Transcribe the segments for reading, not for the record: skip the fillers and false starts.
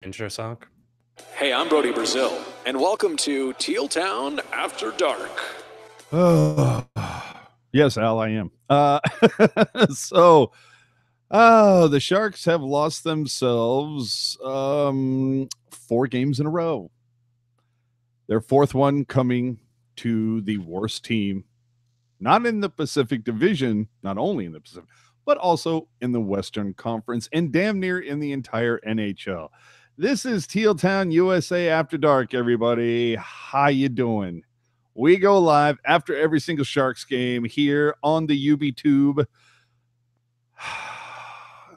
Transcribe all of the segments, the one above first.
intro song. Hey, I'm Brody Brazil, and welcome to Teal Town After Dark. Oh, yes, Al, I am. The Sharks have lost themselves 4 games in a row. Their fourth one coming to the worst team, not in the Pacific Division, not only in the Pacific, but also in the Western Conference and damn near in the entire NHL. This is Teal Town USA After Dark, everybody. How you doing? We go live after every single Sharks game here on the UB Tube.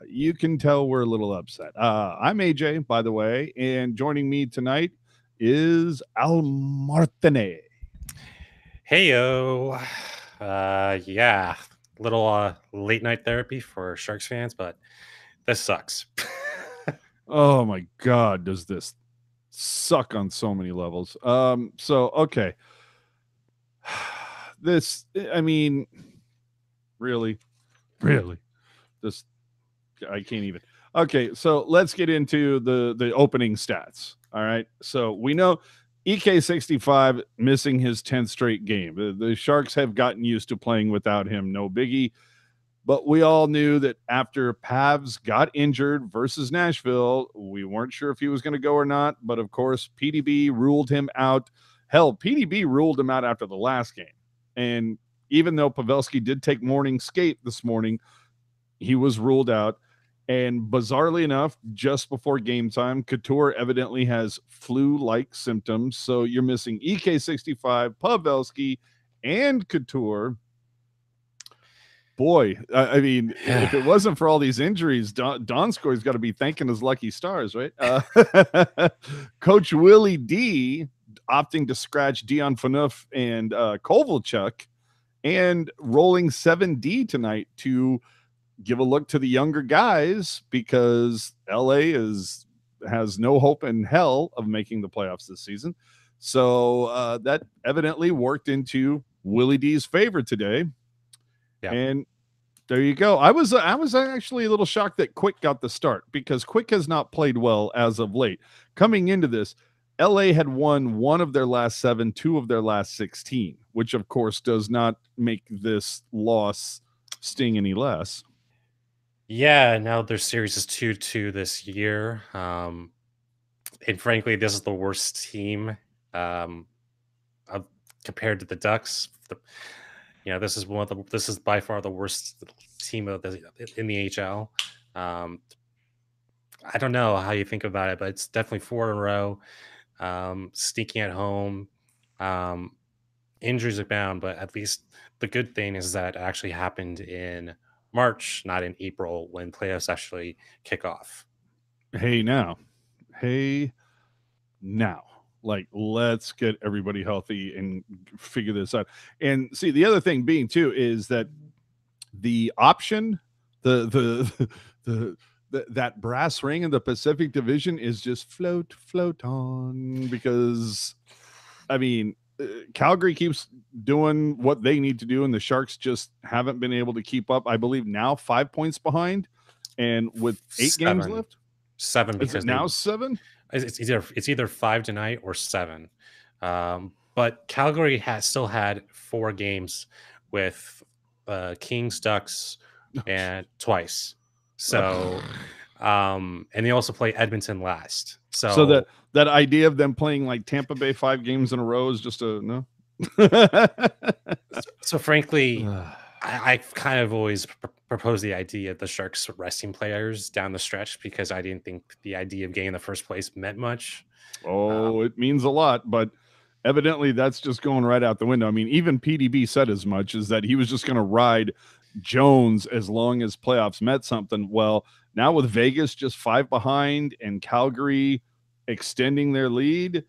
You can tell we're a little upset. I'm AJ, by the way, and joining me tonight is Al Martinet. Hey yo, yeah, little late night therapy for Sharks fans, but this sucks. Oh my God, does this suck on so many levels? Okay. This, I mean, really, this, I can't even. Okay, so let's get into the opening stats. All right, so we know EK65 missing his 10th straight game. The Sharks have gotten used to playing without him, no biggie. But we all knew that after Pavs got injured versus Nashville, we weren't sure if he was going to go or not. But of course, PDB ruled him out. Hell, PDB ruled him out after the last game. And even though Pavelski did take morning skate this morning, he was ruled out. And bizarrely enough, just before game time, Couture evidently has flu-like symptoms. So you're missing EK65, Pavelski, and Couture. Boy, I mean, if it wasn't for all these injuries, Donskoy's got to be thanking his lucky stars, right? Coach Willie D opting to scratch Dion Phaneuf and Kovalchuk and rolling 7D tonight to give a look to the younger guys because LA has no hope in hell of making the playoffs this season. So that evidently worked into Willie D's favor today. Yeah. And there you go. I was actually a little shocked that Quick got the start because Quick has not played well as of late. Coming into this, LA had won 1 of their last 7, 2 of their last 16, which of course does not make this loss sting any less. Yeah, now their series is 2-2 this year. And frankly, this is the worst team compared to the Ducks. This is by far the worst team in the HL. I don't know how you think about it, but it's definitely 4 in a row. Sneaking at home, injuries abound, but at least the good thing is that it actually happened in March, not in April, when playoffs actually kick off. Hey now. Like, let's get everybody healthy and figure this out. And see, the other thing being too is that the option, that brass ring in the Pacific Division is just float on, because I mean, Calgary keeps doing what they need to do, and the Sharks just haven't been able to keep up. I believe now 5 points behind, and with 8 games left. 7 because is it now 7? It's either 5 tonight or 7. But Calgary has still had 4 games with Kings, Ducks, and twice. So, and they also play Edmonton last. So that idea of them playing like Tampa Bay 5 games in a row is just a no. So frankly, I kind of always proposed the idea of the Sharks resting players down the stretch because I didn't think the idea of getting in the first place meant much. Oh, it means a lot, but evidently that's just going right out the window. I mean, even PDB said as much, is that he was just going to ride Jones as long as playoffs meant something. Well, now with Vegas just 5 behind and Calgary extending their lead,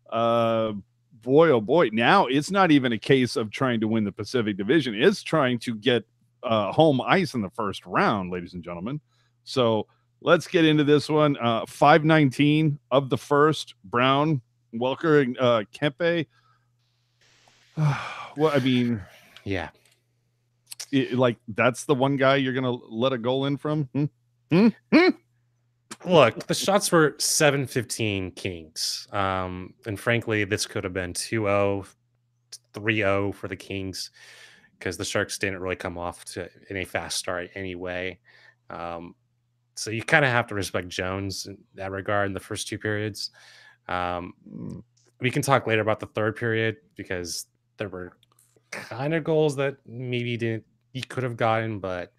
boy, oh boy, now it's not even a case of trying to win the Pacific Division. It's trying to get home ice in the first round, ladies and gentlemen. So let's get into this one. 5:19 of the first. Brown, Welker, Kempe. Well, I mean, yeah. Like, that's the one guy you're going to let a goal in from? Look, the shots were 7-15 Kings. And frankly, this could have been 2-0, 3-0 for the Kings because the Sharks didn't really come off to any fast start anyway. So you kind of have to respect Jones in that regard in the first two periods. We can talk later about the third period because there were kind of goals that maybe he could have gotten, but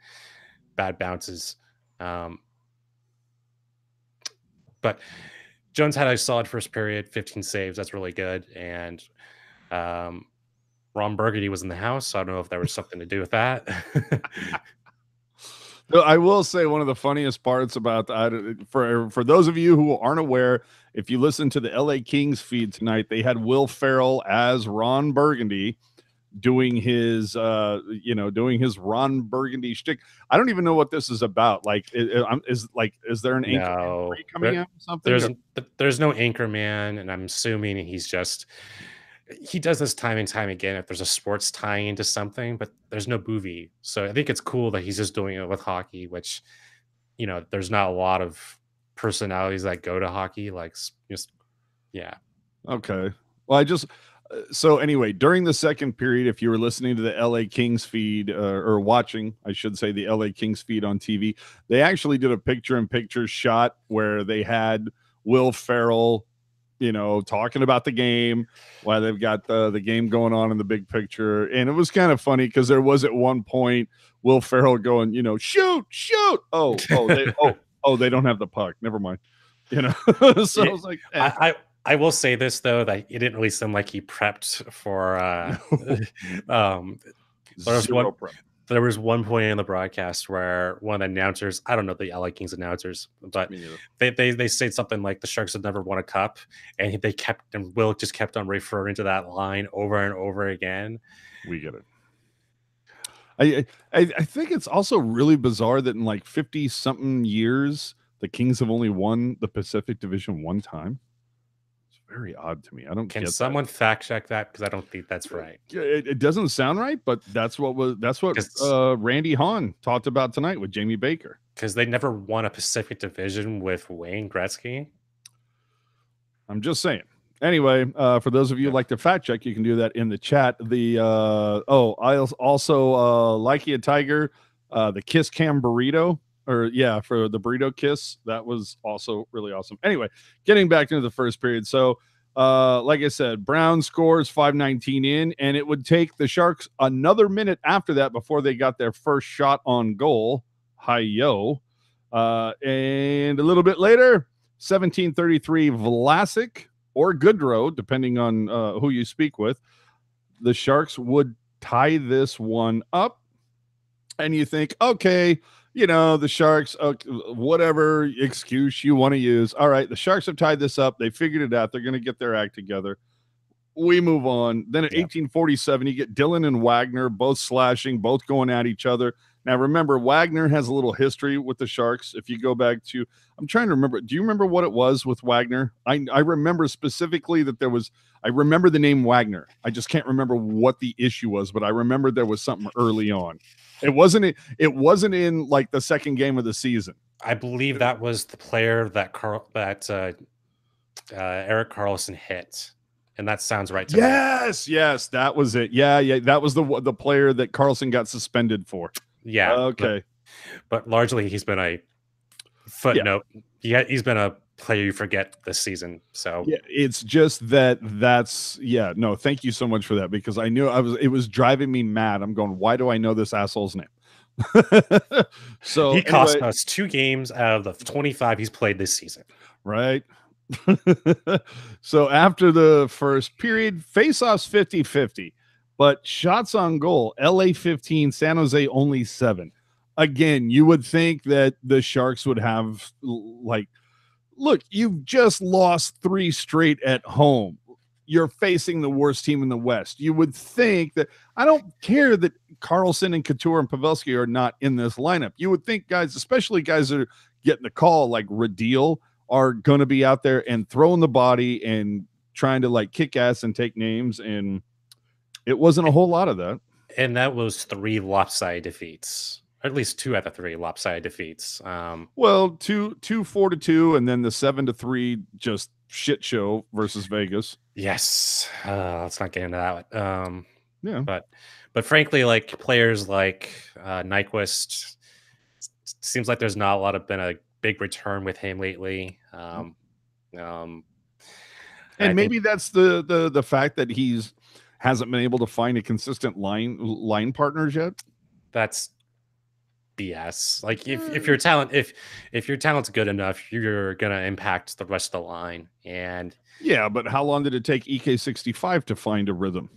bad bounces. But Jones had a solid first period, 15 saves. That's really good. And Ron Burgundy was in the house, so I don't know if there was something to do with that. I will say one of the funniest parts about that, for those of you who aren't aware, if you listen to the LA Kings feed tonight, they had Will Ferrell as Ron Burgundy doing his Ron Burgundy shtick. I don't even know what this is about. Like, is there an anchor coming out or something? There's no anchor man, and I'm assuming he does this time and time again if there's a sports tying into something, but there's no movie. So I think it's cool that he's just doing it with hockey, which, there's not a lot of personalities that go to hockey. Like, yeah. Okay. Well, so anyway, during the second period, if you were listening to the LA Kings feed or watching, I should say, the LA Kings feed on TV, they actually did a picture-in-picture shot where they had Will Ferrell, talking about the game while they've got the game going on in the big picture. And it was kind of funny because there was at one point Will Ferrell going, shoot. Oh, they don't have the puck. Never mind. So I was like, I will say this though, that it didn't really seem like he prepped for there was one point in the broadcast where one of the announcers, I don't know the LA Kings announcers, but they said something like the Sharks had never won a cup, and Will just kept on referring to that line over and over again. We get it. I think it's also really bizarre that in like 50 something years, the Kings have only won the Pacific Division one time. Very odd to me. I don't. Can someone fact check that? Because I don't think that's right. It doesn't sound right, but that's what Randy Hahn talked about tonight with Jamie Baker. Because they never won a Pacific Division with Wayne Gretzky. I'm just saying. Anyway, for those of you who like to fact check, you can do that in the chat. I also Likey a Tiger, the Kiss Cam burrito. For the burrito kiss, that was also really awesome. Anyway, getting back into the first period. So, like I said, Brown scores 5:19 in, and it would take the Sharks another minute after that before they got their first shot on goal. And a little bit later, 17:33, Vlasic or Goodrow, depending on who you speak with, the Sharks would tie this one up. And you think, okay, the Sharks, whatever excuse you want to use. All right, the Sharks have tied this up. They figured it out. They're going to get their act together. We move on. Then at 18:47, you get Dylan and Wagner both slashing, both going at each other. Now, remember, Wagner has a little history with the Sharks. If you go back to, I'm trying to remember. Do you remember what it was with Wagner? I remember specifically that I remember the name Wagner. I just can't remember what the issue was, but I remember there was something early on. It wasn't in like the second game of the season. I believe that was the player that Erik Karlsson hit. And that sounds right to me. Yes, that was it. Yeah, that was the player that Karlsson got suspended for. Yeah. Okay. But largely he's been a footnote. Yeah. He's been a player you forget this season. So yeah, it's just that's no, thank you so much for that, because I knew it was driving me mad. I'm going, why do I know this asshole's name? So he cost us 2 games out of the 25 he's played this season. Right. So after the first period, face-offs 50-50, but shots on goal, LA 15, San Jose only 7. Again, you would think that the Sharks would have, like, look, you've just lost 3 straight at home. You're facing the worst team in the West. You would think that, I don't care that Karlsson and Couture and Pavelski are not in this lineup. You would think guys, especially guys that are getting the call like Radil, are going to be out there and throwing the body and trying to like kick ass and take names. And it wasn't a whole lot of that. And that was 3 lopsided defeats. at least 2 out of 3 lopsided defeats. Well, two 4-2, and then the 7-3 just shit show versus Vegas. Yes, let's not get into that. Yeah, but frankly, like players like Nyquist, seems like there's not been a big return with him lately. And maybe that's the fact that hasn't been able to find a consistent line partners yet. That's BS. Like if your talent's good enough, you're gonna impact the rest of the line. And yeah, but how long did it take EK65 to find a rhythm?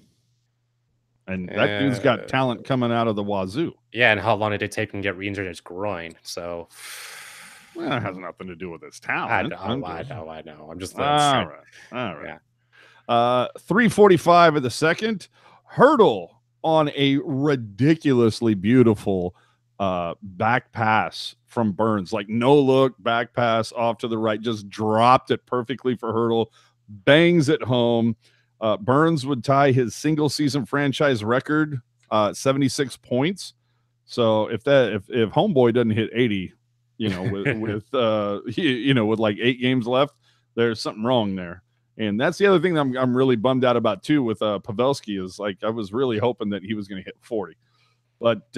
And that dude's got talent coming out of the wazoo. Yeah, and how long did it take him to get re-injured his groin? So, well, it has nothing to do with his talent. I know. I'm just all right. Yeah. 3:45 of the second. Hurdle on a ridiculously beautiful back pass from Burns, like no look back pass off to the right, just dropped it perfectly for Hurdle, bangs it home. Burns would tie his single season franchise record, 76 points. So if homeboy doesn't hit 80, with like 8 games left, there's something wrong there. And that's the other thing that I'm really bummed out about too with Pavelski, is like I was really hoping that he was going to hit 40, but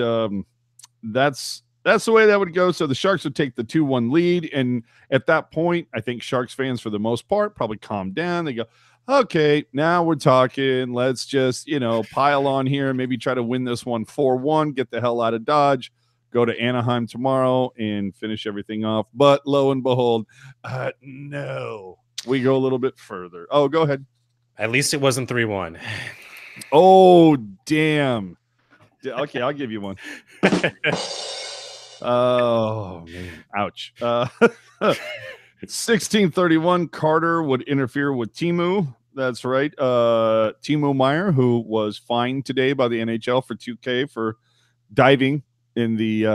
that's the way that would go. So the Sharks would take the 2-1 lead, and at that point, I think Sharks fans for the most part probably calm down. They go, okay, now we're talking. Let's just pile on here and maybe try to win this one 4-1, get the hell out of Dodge, go to Anaheim tomorrow and finish everything off. But lo and behold, no. We go a little bit further. Oh, go ahead. At least it wasn't 3-1. Oh, damn. Okay, I'll give you one. Oh, man. Ouch. 16:31, Carter would interfere with Teemu. That's right. Teemu Meyer, who was fined today by the NHL for 2K for diving in the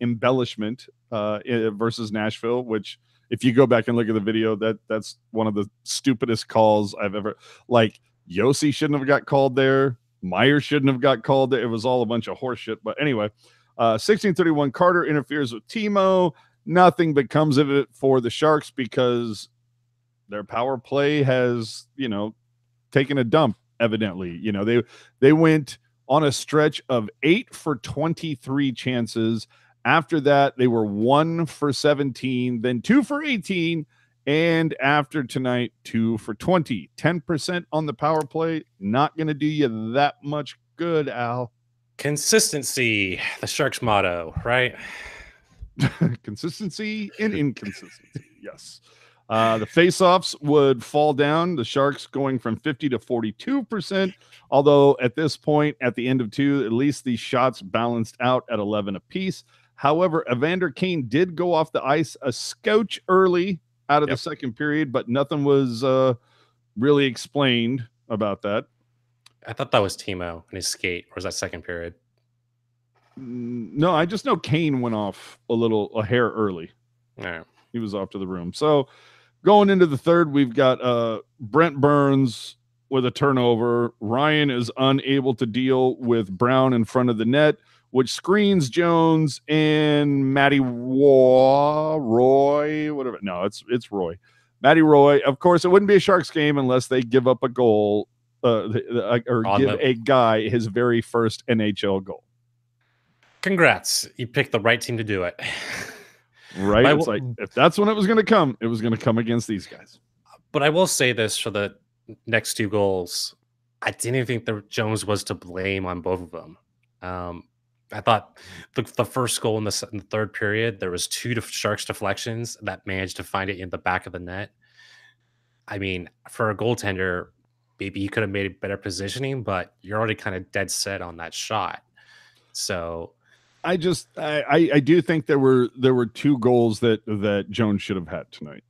embellishment versus Nashville, which, if you go back and look at the video, that's one of the stupidest calls I've ever. Like, Yossi shouldn't have got called there. Meyer shouldn't have got called there. It was all a bunch of horse shit. But anyway, 16:31, Carter interferes with Timo. Nothing becomes of it for the Sharks because their power play has, taken a dump, evidently. They went on a stretch of 8 for 23 chances. After that, they were 1 for 17, then 2 for 18, and after tonight, 2 for 20. 10% on the power play, not going to do you that much good, Al. Consistency, the Sharks' motto, right? Consistency and inconsistency, yes. The faceoffs would fall down, the Sharks going from 50 to 42%, although at this point, at the end of 2, at least the shots balanced out at 11 apiece. However, Evander Kane did go off the ice a scotch early out of the second period, but nothing was really explained about that. I thought that was Timo and his skate, or was that second period? No, I just know Kane went off a hair early. Yeah. He was off to the room. So going into the third, we've got Brent Burns with a turnover. Ryan is unable to deal with Brown in front of the net, which screens Jones and Matty Roy, whatever. No, it's Roy. Matty Roy. Of course, it wouldn't be a Sharks game unless they give up a goal or give a guy his very first NHL goal. Congrats. You picked the right team to do it. Right? It's like, if that's when it was going to come, it was going to come against these guys. But I will say this for the next 2 goals. I didn't even think that Jones was to blame on both of them. I thought the first goal in the third period, there was 2 Sharks deflections that managed to find it in the back of the net. I mean, for a goaltender, maybe you could have made better positioning, but you're already kind of dead set on that shot. So I do think there were 2 goals that Jones should have had tonight.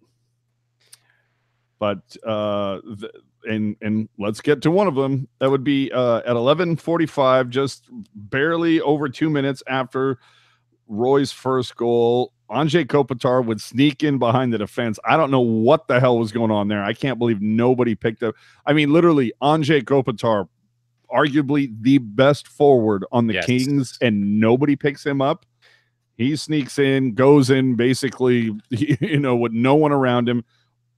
But and let's get to one of them. That would be at 11:45, just barely over 2 minutes after Roy's first goal. Anže Kopitar would sneak in behind the defense. I don't know what the hell was going on there. I can't believe nobody picked up. I mean, literally, Anže Kopitar arguably the best forward on the Yes. Kings, and nobody picks him up. He sneaks in, goes in basically, with no one around him,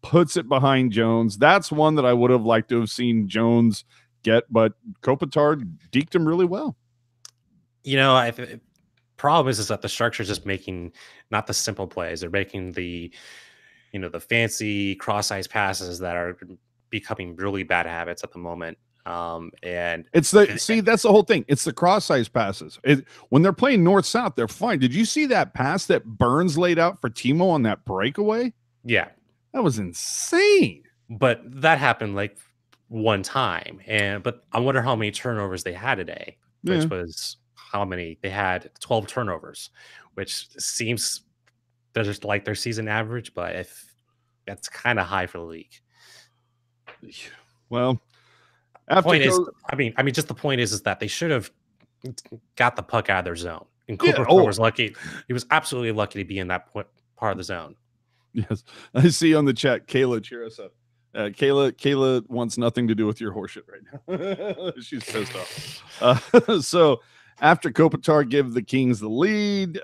puts it behind Jones. That's one that I would have liked to have seen Jones get, but Kopitar deked him really well. Problem is that the Sharks are just making not the simple plays. They're making the fancy cross-ice passes that are becoming really bad habits at the moment. And that's the whole thing. It's the cross-ice passes. When they're playing north-south, they're fine. Did you see that pass that Burns laid out for Timo on that breakaway? Yeah, that was insane. But that happened like one time, but I wonder how many turnovers they had today, which was how many they had. 12 turnovers, which seems just like their season average, but if that's kind of high for the league. Well, the point is that they should have got the puck out of their zone. And Kopitar was lucky. He was absolutely lucky to be in that part of the zone. Yes. I see on the chat, Kayla, cheer us up. Kayla wants nothing to do with your horseshit right now. She's pissed off. So after Kopitar give the Kings the lead,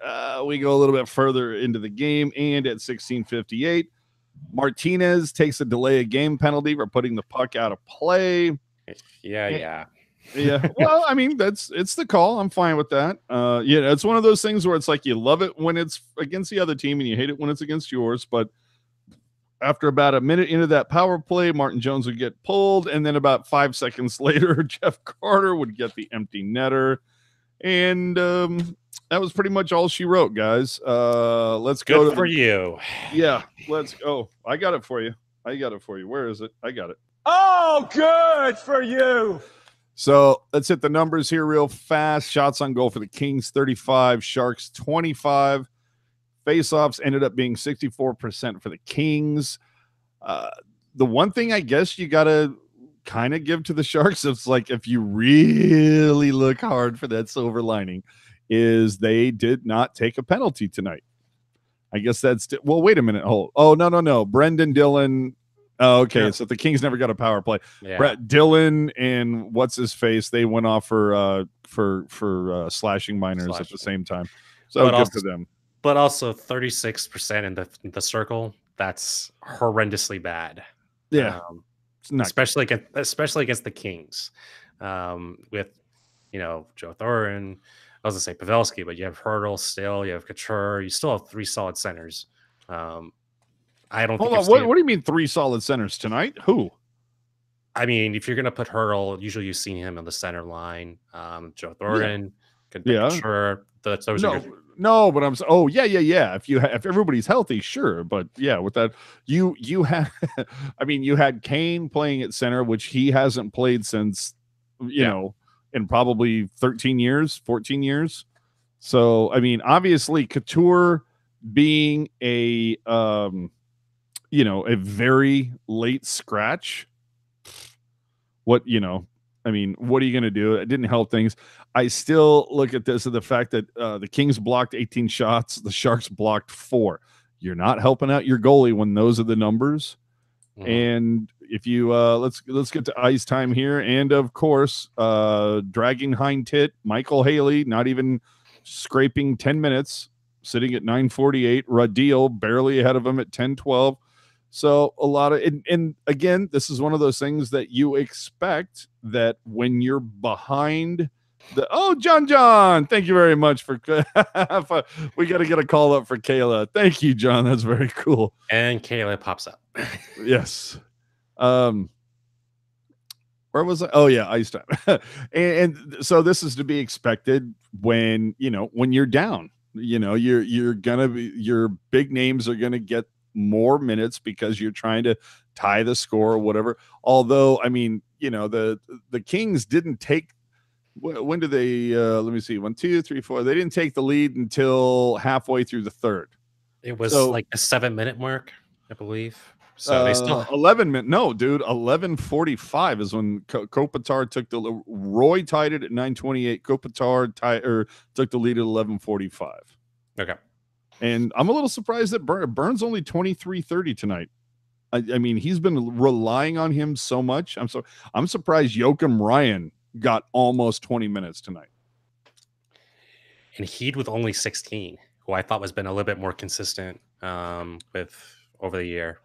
we go a little bit further into the game, and at 16:58, Martinez takes a delay of game penalty for putting the puck out of play. Yeah. Well, I mean, it's the call. I'm fine with that. It's one of those things where it's like you love it when it's against the other team and you hate it when it's against yours. But after about a minute into that power play, Martin Jones would get pulled, and then about 5 seconds later, Jeff Carter would get the empty netter. And that was pretty much all she wrote, guys. Let's go. Good for you. Yeah, let's go. I got it for you. Where is it? I got it. Oh, good for you. So let's hit the numbers here real fast. Shots on goal for the Kings, 35. Sharks, 25. Faceoffs ended up being 64% for the Kings. The one thing I guess you got to kind of give to the Sharks, it's like if you really look hard for that silver lining, is they did not take a penalty tonight. I guess that's well. Wait a minute. Oh no. Brendan Dillon. Oh, okay. Yeah. So the Kings never got a power play. Yeah. Brett Dillon and what's his face? They went off for slashing minors at the same time. So good for them. But also 36% in the circle. That's horrendously bad. Yeah. Especially against the Kings, with Joe Thornton. I was gonna say Pavelski, but you have Hurdle still. You have Couture. You still have 3 solid centers. I don't. Hold on. What do you mean 3 solid centers tonight? Who? I mean, if you're gonna put Hurdle, usually you've seen him on the center line. Joe Thornton. Yeah. Couture. No, but I'm. Oh yeah. If everybody's healthy, sure. But yeah, with that, you had. I mean, you had Kane playing at center, which he hasn't played since in probably 13 years, 14 years. So I mean, obviously, Couture being a very late scratch. What I mean, what are you going to do? It didn't help things. I still look at this as the fact that the Kings blocked 18 shots. The Sharks blocked 4. You're not helping out your goalie when those are the numbers. Mm-hmm. And if you let's get to ice time here. And of course, dragging hind tit, Michael Haley, not even scraping 10 minutes, sitting at 9:48. Radil barely ahead of him at 10:12. So a lot of, and again, this is one of those things that you expect that when you're behind John, thank you very much for we got to get a call up for Kayla. Thank you, John. That's very cool. And Kayla pops up. Yes. Where was I? Oh yeah, ice time. and so this is to be expected when you're down. You're gonna be, your big names are gonna get more minutes because you're trying to tie the score or whatever. Although, I mean, the Kings didn't take. When did they? Let me see. 1, 2, 3, 4. They didn't take the lead until halfway through the third. It was like a 7-minute mark, I believe. So they still 11 minutes. No, dude, 11:45 is when Kopitar took the. Roy tied it at 9:28. Kopitar took the lead at 11:45. Okay. And I'm a little surprised that Burns only 23:30 tonight. I mean, he's been relying on him so much. I'm surprised Joakim Ryan got almost 20 minutes tonight. And Heed with only 16, who I thought was been a little bit more consistent with over the year.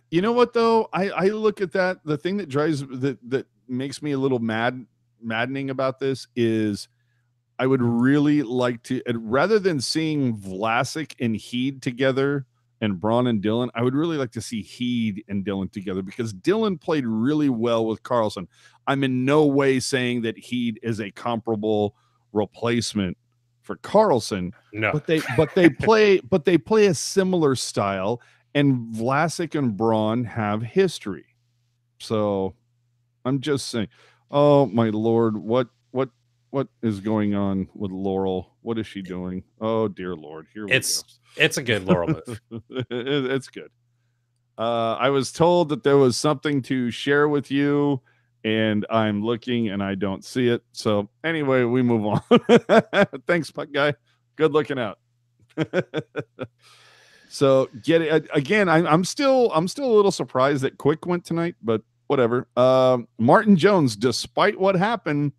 You know what, though? I look at that. The thing that that makes me a little maddening about this is I would really like to, rather than seeing Vlasic and Heed together and Braun and Dylan, I would really like to see Heed and Dylan together, because Dylan played really well with Karlsson. I'm in no way saying that Heed is a comparable replacement for Karlsson. No, but they play a similar style, and Vlasic and Braun have history. So I'm just saying, oh my Lord, what is going on with Laurel? What is she doing? Oh dear Lord, here we go. It's a good Laurel move. It's good. I was told that there was something to share with you, and I'm looking and I don't see it. So anyway, we move on. Thanks, Puck Guy. Good looking out. So get it again. I'm still a little surprised that Quick went tonight, but whatever. Martin Jones, despite what happened,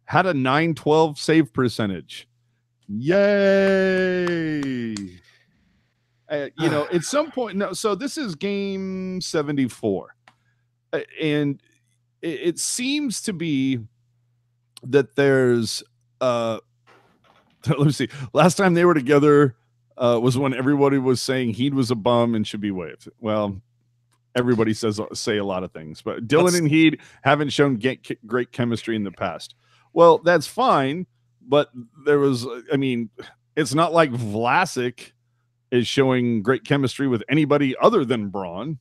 had a .912 save percentage. Yay! At some point, no. So this is game 74, and it seems to be that there's let me see. Last time they were together was when everybody was saying Heed was a bum and should be waived. Well, everybody say a lot of things, but Dylan and Heed haven't shown great chemistry in the past. Well, that's fine, but it's not like Vlasic is showing great chemistry with anybody other than Braun.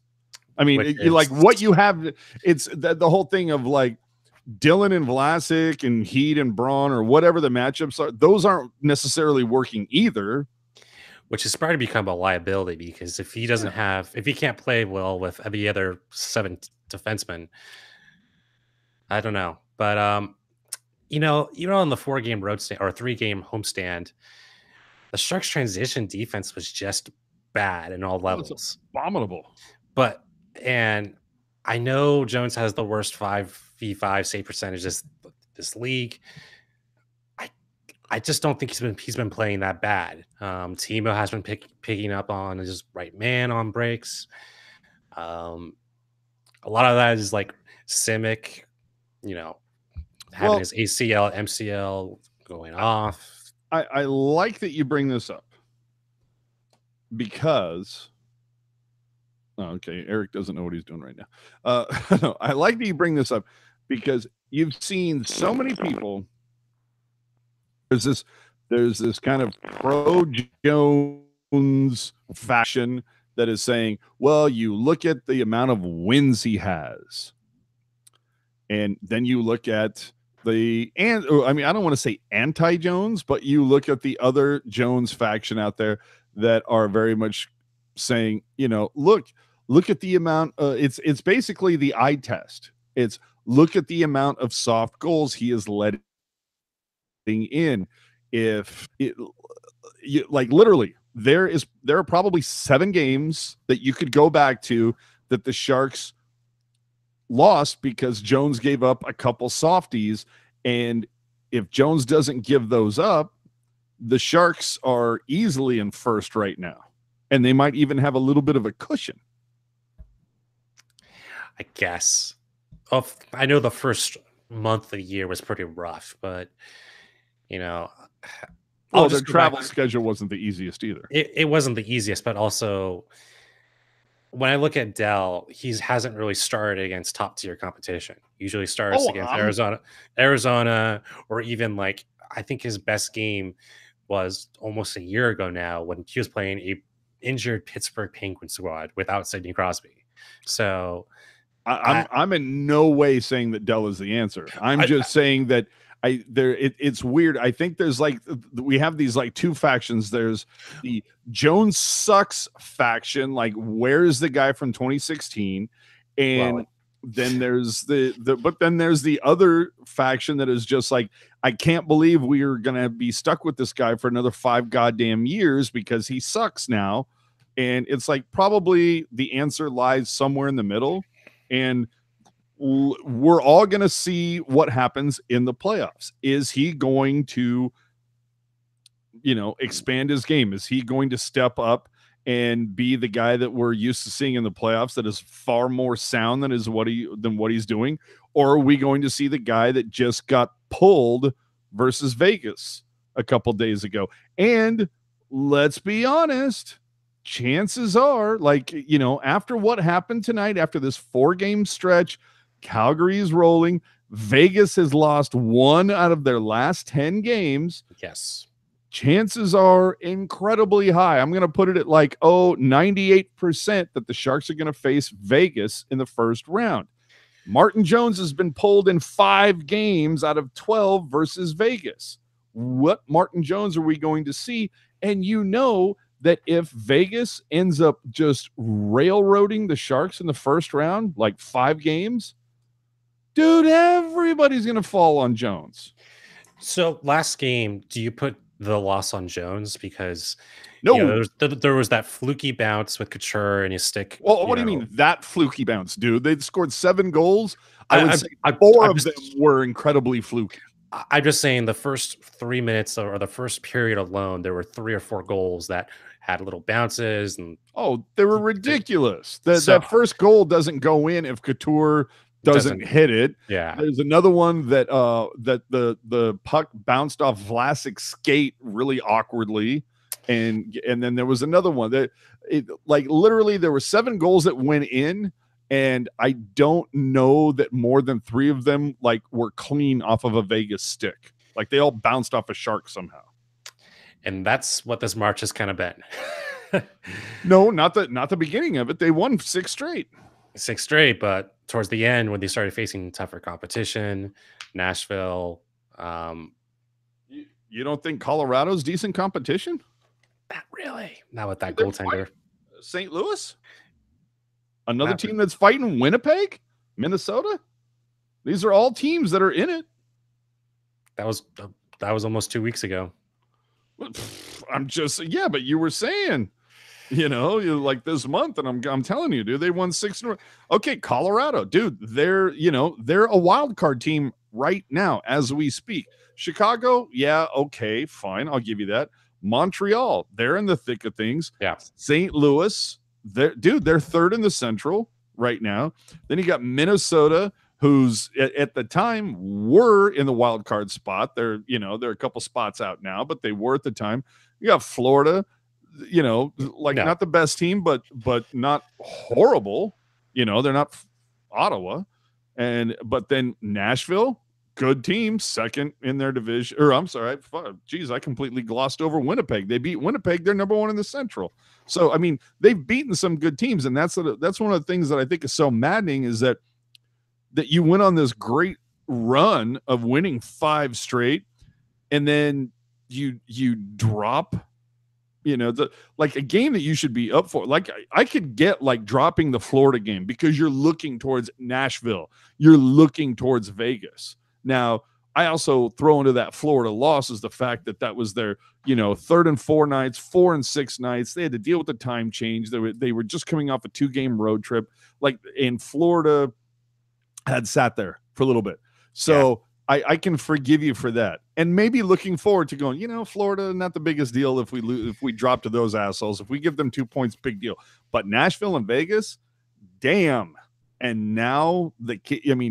I mean, what you have, it's the whole thing of like Dylan and Vlasic and Heed and Braun, or whatever the matchups are, those aren't necessarily working either. Which is starting to become a liability, because if he can't play well with the other 7 defensemen, I don't know. But in the 4-game road stand or 3-game homestand, the Sharks' transition defense was just bad in all levels. It's abominable. And I know Jones has the worst 5v5 save percentage this league. I just don't think he's been playing that bad. Timo has been picking up on his right man on breaks. A lot of that is like Simic, having his ACL, MCL going off. I like that you bring this up, because okay, Eric doesn't know what he's doing right now. No, I like that you bring this up, because you've seen so many people. There's this kind of pro Jones faction that is saying, well, you look at the amount of wins he has, and then you look at I don't want to say anti-Jones, but you look at the other Jones faction out there that are very much saying, look at the amount. It's basically the eye test. It's look at the amount of soft goals he is letting in. Literally, there are probably 7 games that you could go back to that the Sharks lost because Jones gave up a couple softies, and if Jones doesn't give those up, the Sharks are easily in first right now, and they might even have a little bit of a cushion, I guess. I know the first month of the year was pretty rough, but their travel schedule wasn't the easiest either. It wasn't the easiest, but also when I look at Dell, he hasn't really started against top tier competition. Usually starts against Arizona, or even I think his best game was almost a year ago now when he was playing a injured Pittsburgh Penguins squad without Sidney Crosby. So I'm in no way saying that Dell is the answer. I'm just saying that it's weird. I think there's we have these 2 factions. There's the Jones sucks faction, where's the guy from 2016, and then there's the other faction that is just I can't believe we are gonna be stuck with this guy for another 5 goddamn years because he sucks now. And it's probably the answer lies somewhere in the middle. And we're all going to see what happens in the playoffs. Is he going to, expand his game? Is he going to step up and be the guy that we're used to seeing in the playoffs that is far more sound than what he's doing? Or are we going to see the guy that just got pulled versus Vegas a couple days ago? And let's be honest, chances are, after what happened tonight, after this 4-game stretch, Calgary is rolling. Vegas has lost 1 out of their last 10 games. Yes. Chances are incredibly high. I'm going to put it at 98% that the Sharks are going to face Vegas in the first round. Martin Jones has been pulled in 5 games out of 12 versus Vegas. What Martin Jones are we going to see? And that if Vegas ends up just railroading the Sharks in the first round, 5 games, dude, everybody's going to fall on Jones. So last game, do you put the loss on Jones? Because no, there was that fluky bounce with Couture and his stick. Well, what do you mean that fluky bounce, dude? They scored 7 goals. I would say 4 of them were incredibly fluky. I'm just saying the first 3 minutes or the first period alone, there were 3 or 4 goals that had little bounces. And they were ridiculous. That first goal doesn't go in if Couture doesn't hit it. Yeah. There's another one that the puck bounced off Vlasic's skate really awkwardly. And then there was another one that literally there were 7 goals that went in, and I don't know that more than 3 of them were clean off of a Vegas stick. They all bounced off a Shark somehow. And that's what this March has kind of been. No, not the beginning of it. They won 6 straight. 6 straight, but towards the end, when they started facing tougher competition, Nashville. You don't think Colorado's decent competition? Not really. Not with that goaltender. St. Louis? Another team that's fighting Winnipeg? Minnesota? These are all teams that are in it. That was almost 2 weeks ago. I'm just, but you were saying, you're this month, and I'm telling you, dude, they won 6 in a row. Okay, Colorado, dude, they're a wild card team right now as we speak. Chicago, okay, fine, I'll give you that. Montreal, they're in the thick of things. Yeah. St. Louis, they're 3rd in the Central right now. Then you got Minnesota, who's at the time were in the wild card spot. They're a couple spots out now, but they were at the time. You got Florida, not the best team, but not horrible. They're not Ottawa. But then Nashville, good team, 2nd in their division. Or I'm sorry, I completely glossed over Winnipeg. They beat Winnipeg. They're number 1 in the Central. So, I mean, they've beaten some good teams, and that's one of the things that I think is so maddening is that you went on this great run of winning 5 straight, and then you drop, a game that you should be up for. I could get dropping the Florida game because you're looking towards Nashville. You're looking towards Vegas. Now, I also throw into that Florida loss is the fact that was their, 3rd and 4 nights, 4 and 6 nights. They had to deal with the time change. They were just coming off a 2-game road trip. In Florida had sat there for a little bit. So I can forgive you for that. And maybe looking forward to going, Florida, not the biggest deal if we drop to those assholes. If we give them 2 points, big deal. But Nashville and Vegas, damn. And now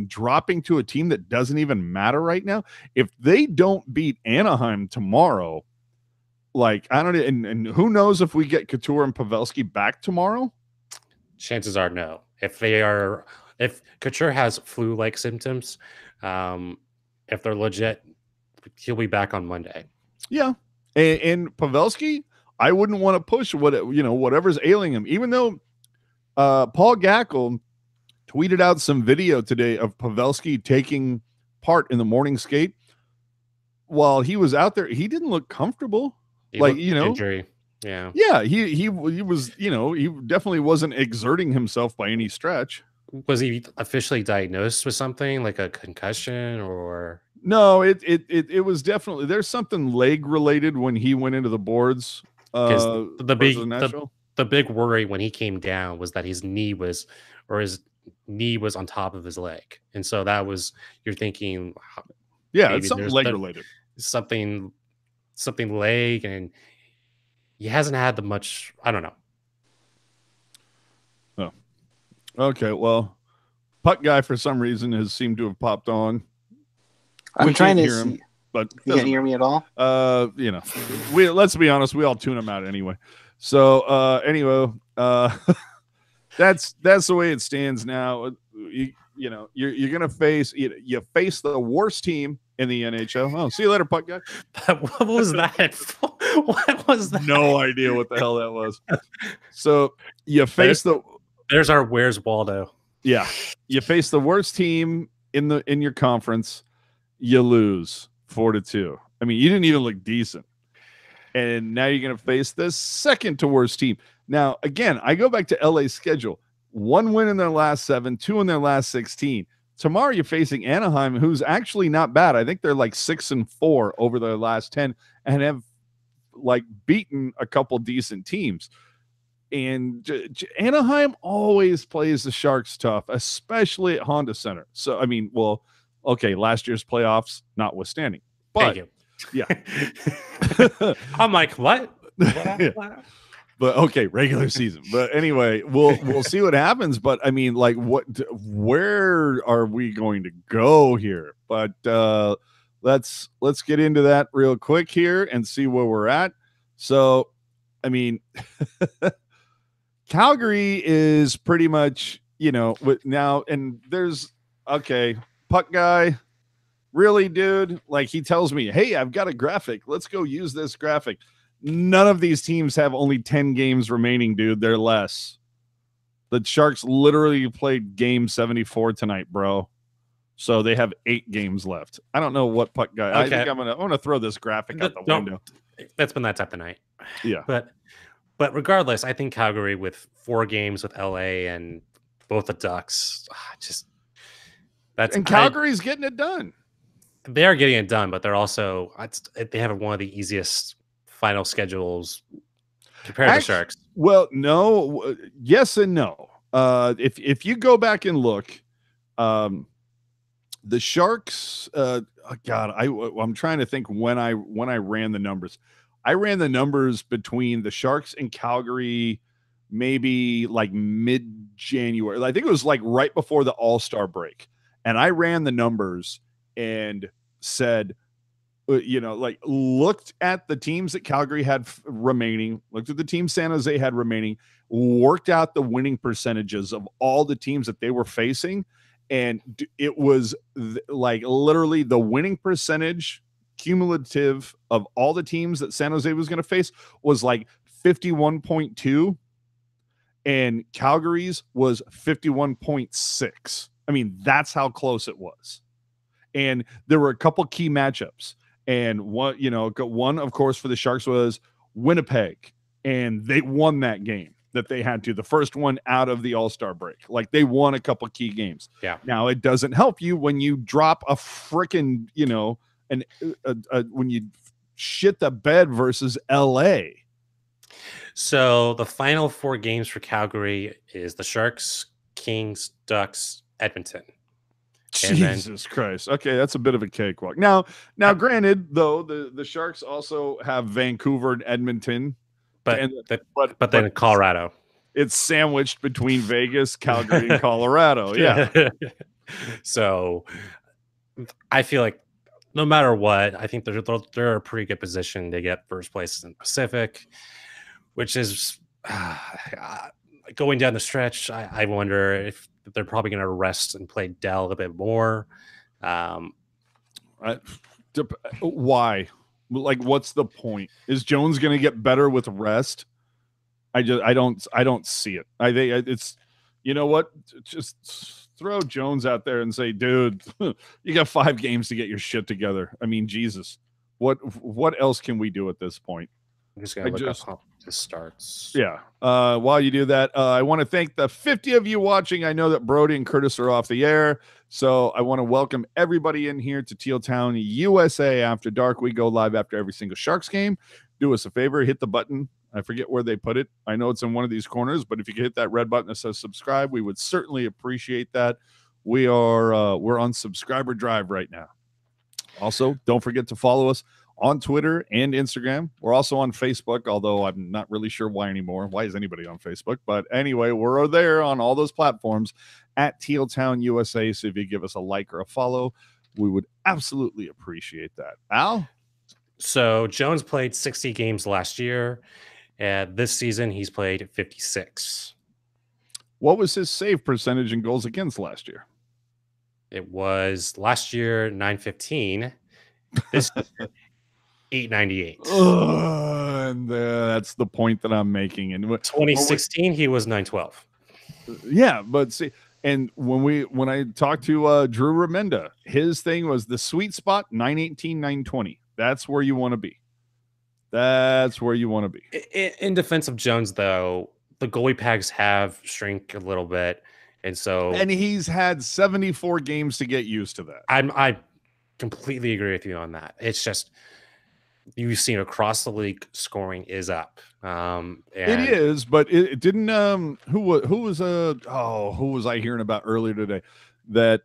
dropping to a team that doesn't even matter right now. If they don't beat Anaheim tomorrow, I don't, and who knows if we get Couture and Pavelski back tomorrow? Chances are no. If Couture has flu-like symptoms, if they're legit, he'll be back on Monday. Yeah, and Pavelski, I wouldn't want to push whatever's ailing him. Even though Paul Gackle tweeted out some video today of Pavelski taking part in the morning skate. While he was out there, he didn't look comfortable. Injury. Yeah, he was, he definitely wasn't exerting himself by any stretch. Was he officially diagnosed with something like a concussion or? No, it was definitely, there's something leg related when he went into the boards. The big worry when he came down was that his knee was, or his knee was on top of his leg, and so that was you're thinking, Yeah, maybe it's something there's leg related. something leg, and he hasn't had the much. I don't know. Oh, okay. Well, puck guy for some reason has seemed to have popped on. I'm trying to hear him, but you can't hear me at all. You know, let's be honest, we all tune him out anyway. So anyway, that's the way it stands now. You know, you're gonna face you face the worst team in the NHL. Oh, see you later, puck guy. What was that? What was that? No idea what the hell that was. So you face there's our Where's Waldo. Yeah, you face the worst team in your conference. You lose 4-2. I mean, you didn't even look decent, and now you're gonna face the second to worst team. Now, again, I go back to LA's schedule. 1 win in their last 7, 2 in their last 16. Tomorrow you're facing Anaheim, who's actually not bad. I think they're like 6-4 over their last 10 and have like beaten a couple decent teams. And Anaheim always plays the Sharks tough, especially at Honda Center. So, I mean, well, okay, last year's playoffs notwithstanding. But, Thank you. Yeah. I'm like, what? What? But okay, regular season. But anyway, we'll see what happens. But I mean, like, where are we going to go here? But let's get into that real quick here and see where we're at. So, I mean, Calgary is pretty much, you know, now, and there's puck guy. Really, dude? Like, he tells me, hey, I've got a graphic. Let's go use this graphic. None of these teams have only 10 games remaining, dude. They're less. The Sharks literally played game 74 tonight, bro. So they have 8 games left. I don't know what puck guy. Okay. I think I'm gonna throw this graphic out the window. That's been that type of night. Yeah. But regardless, I think Calgary with 4 games with LA and both the Ducks, Calgary's getting it done. They are getting it done, but they're also they have one of the easiest final schedules compared to the Sharks. Well, no, yes and no. If you go back and look, the Sharks. God, I'm trying to think when I ran the numbers. I ran the numbers between the Sharks and Calgary, maybe like mid-January. I think it was like right before the All-Star break, and I ran the numbers and said, you know, like, looked at the teams that Calgary had remaining, looked at the team San Jose had remaining, worked out the winning percentages of all the teams that they were facing. And it was like literally the winning percentage cumulative of all the teams that San Jose was going to face was like 51.2, and Calgary's was 51.6. I mean, that's how close it was. And there were a couple key matchups. And one, of course, for the Sharks was Winnipeg. And they won that game that they had to. The first one out of the All-Star break. Like, they won a couple key games. Yeah. Now, it doesn't help you when you drop a freaking, you know, when you shit the bed versus LA. So the final 4 games for Calgary is the Sharks, Kings, Ducks, Edmonton. Jesus Christ. Okay, that's a bit of a cakewalk. Now, granted, though, the Sharks also have Vancouver and Edmonton, but then Colorado. It's sandwiched between Vegas, Calgary, and Colorado. Yeah. So I feel like no matter what, I think they're a pretty good position to get first place in the Pacific, which is going down the stretch. I wonder if they're probably going to rest and play Dell a bit more. Why? Like, what's the point? Is Jones going to get better with rest? I don't see it. I think it's, you know what? Just throw Jones out there and say, dude, you got 5 games to get your shit together. I mean, Jesus, what else can we do at this point? I'm just going to look up how this starts. Yeah. While you do that, I want to thank the 50 of you watching. I know that Brody and Curtis are off the air, so I want to welcome everybody in here to Teal Town, USA After Dark. We go live after every single Sharks game. Do us a favor, hit the button. I forget where they put it. I know it's in one of these corners, but if you could hit that red button that says subscribe, we would certainly appreciate that. We're on subscriber drive right now. Also, don't forget to follow us on Twitter and Instagram. We're also on Facebook, although I'm not really sure why anymore. Why is anybody on Facebook? But anyway, we're there on all those platforms at Teal Town USA. So if you give us a like or a follow, we would absolutely appreciate that. Al? So Jones played 60 games last year, and this season he's played 56. What was his save percentage and goals against last year? It was last year 915. This year, 898. And that's the point that I'm making. And 2016, he was 912. Yeah, but see, and when I talked to Drew Remenda, his thing was the sweet spot 918, 920. That's where you want to be. That's where you want to be. In defense of Jones, though, the goalie pags have shrunk a little bit. And he's had 74 games to get used to that. I completely agree with you on that. It's just you've seen across the league scoring is up. It is, but it didn't. Who was I hearing about earlier today? That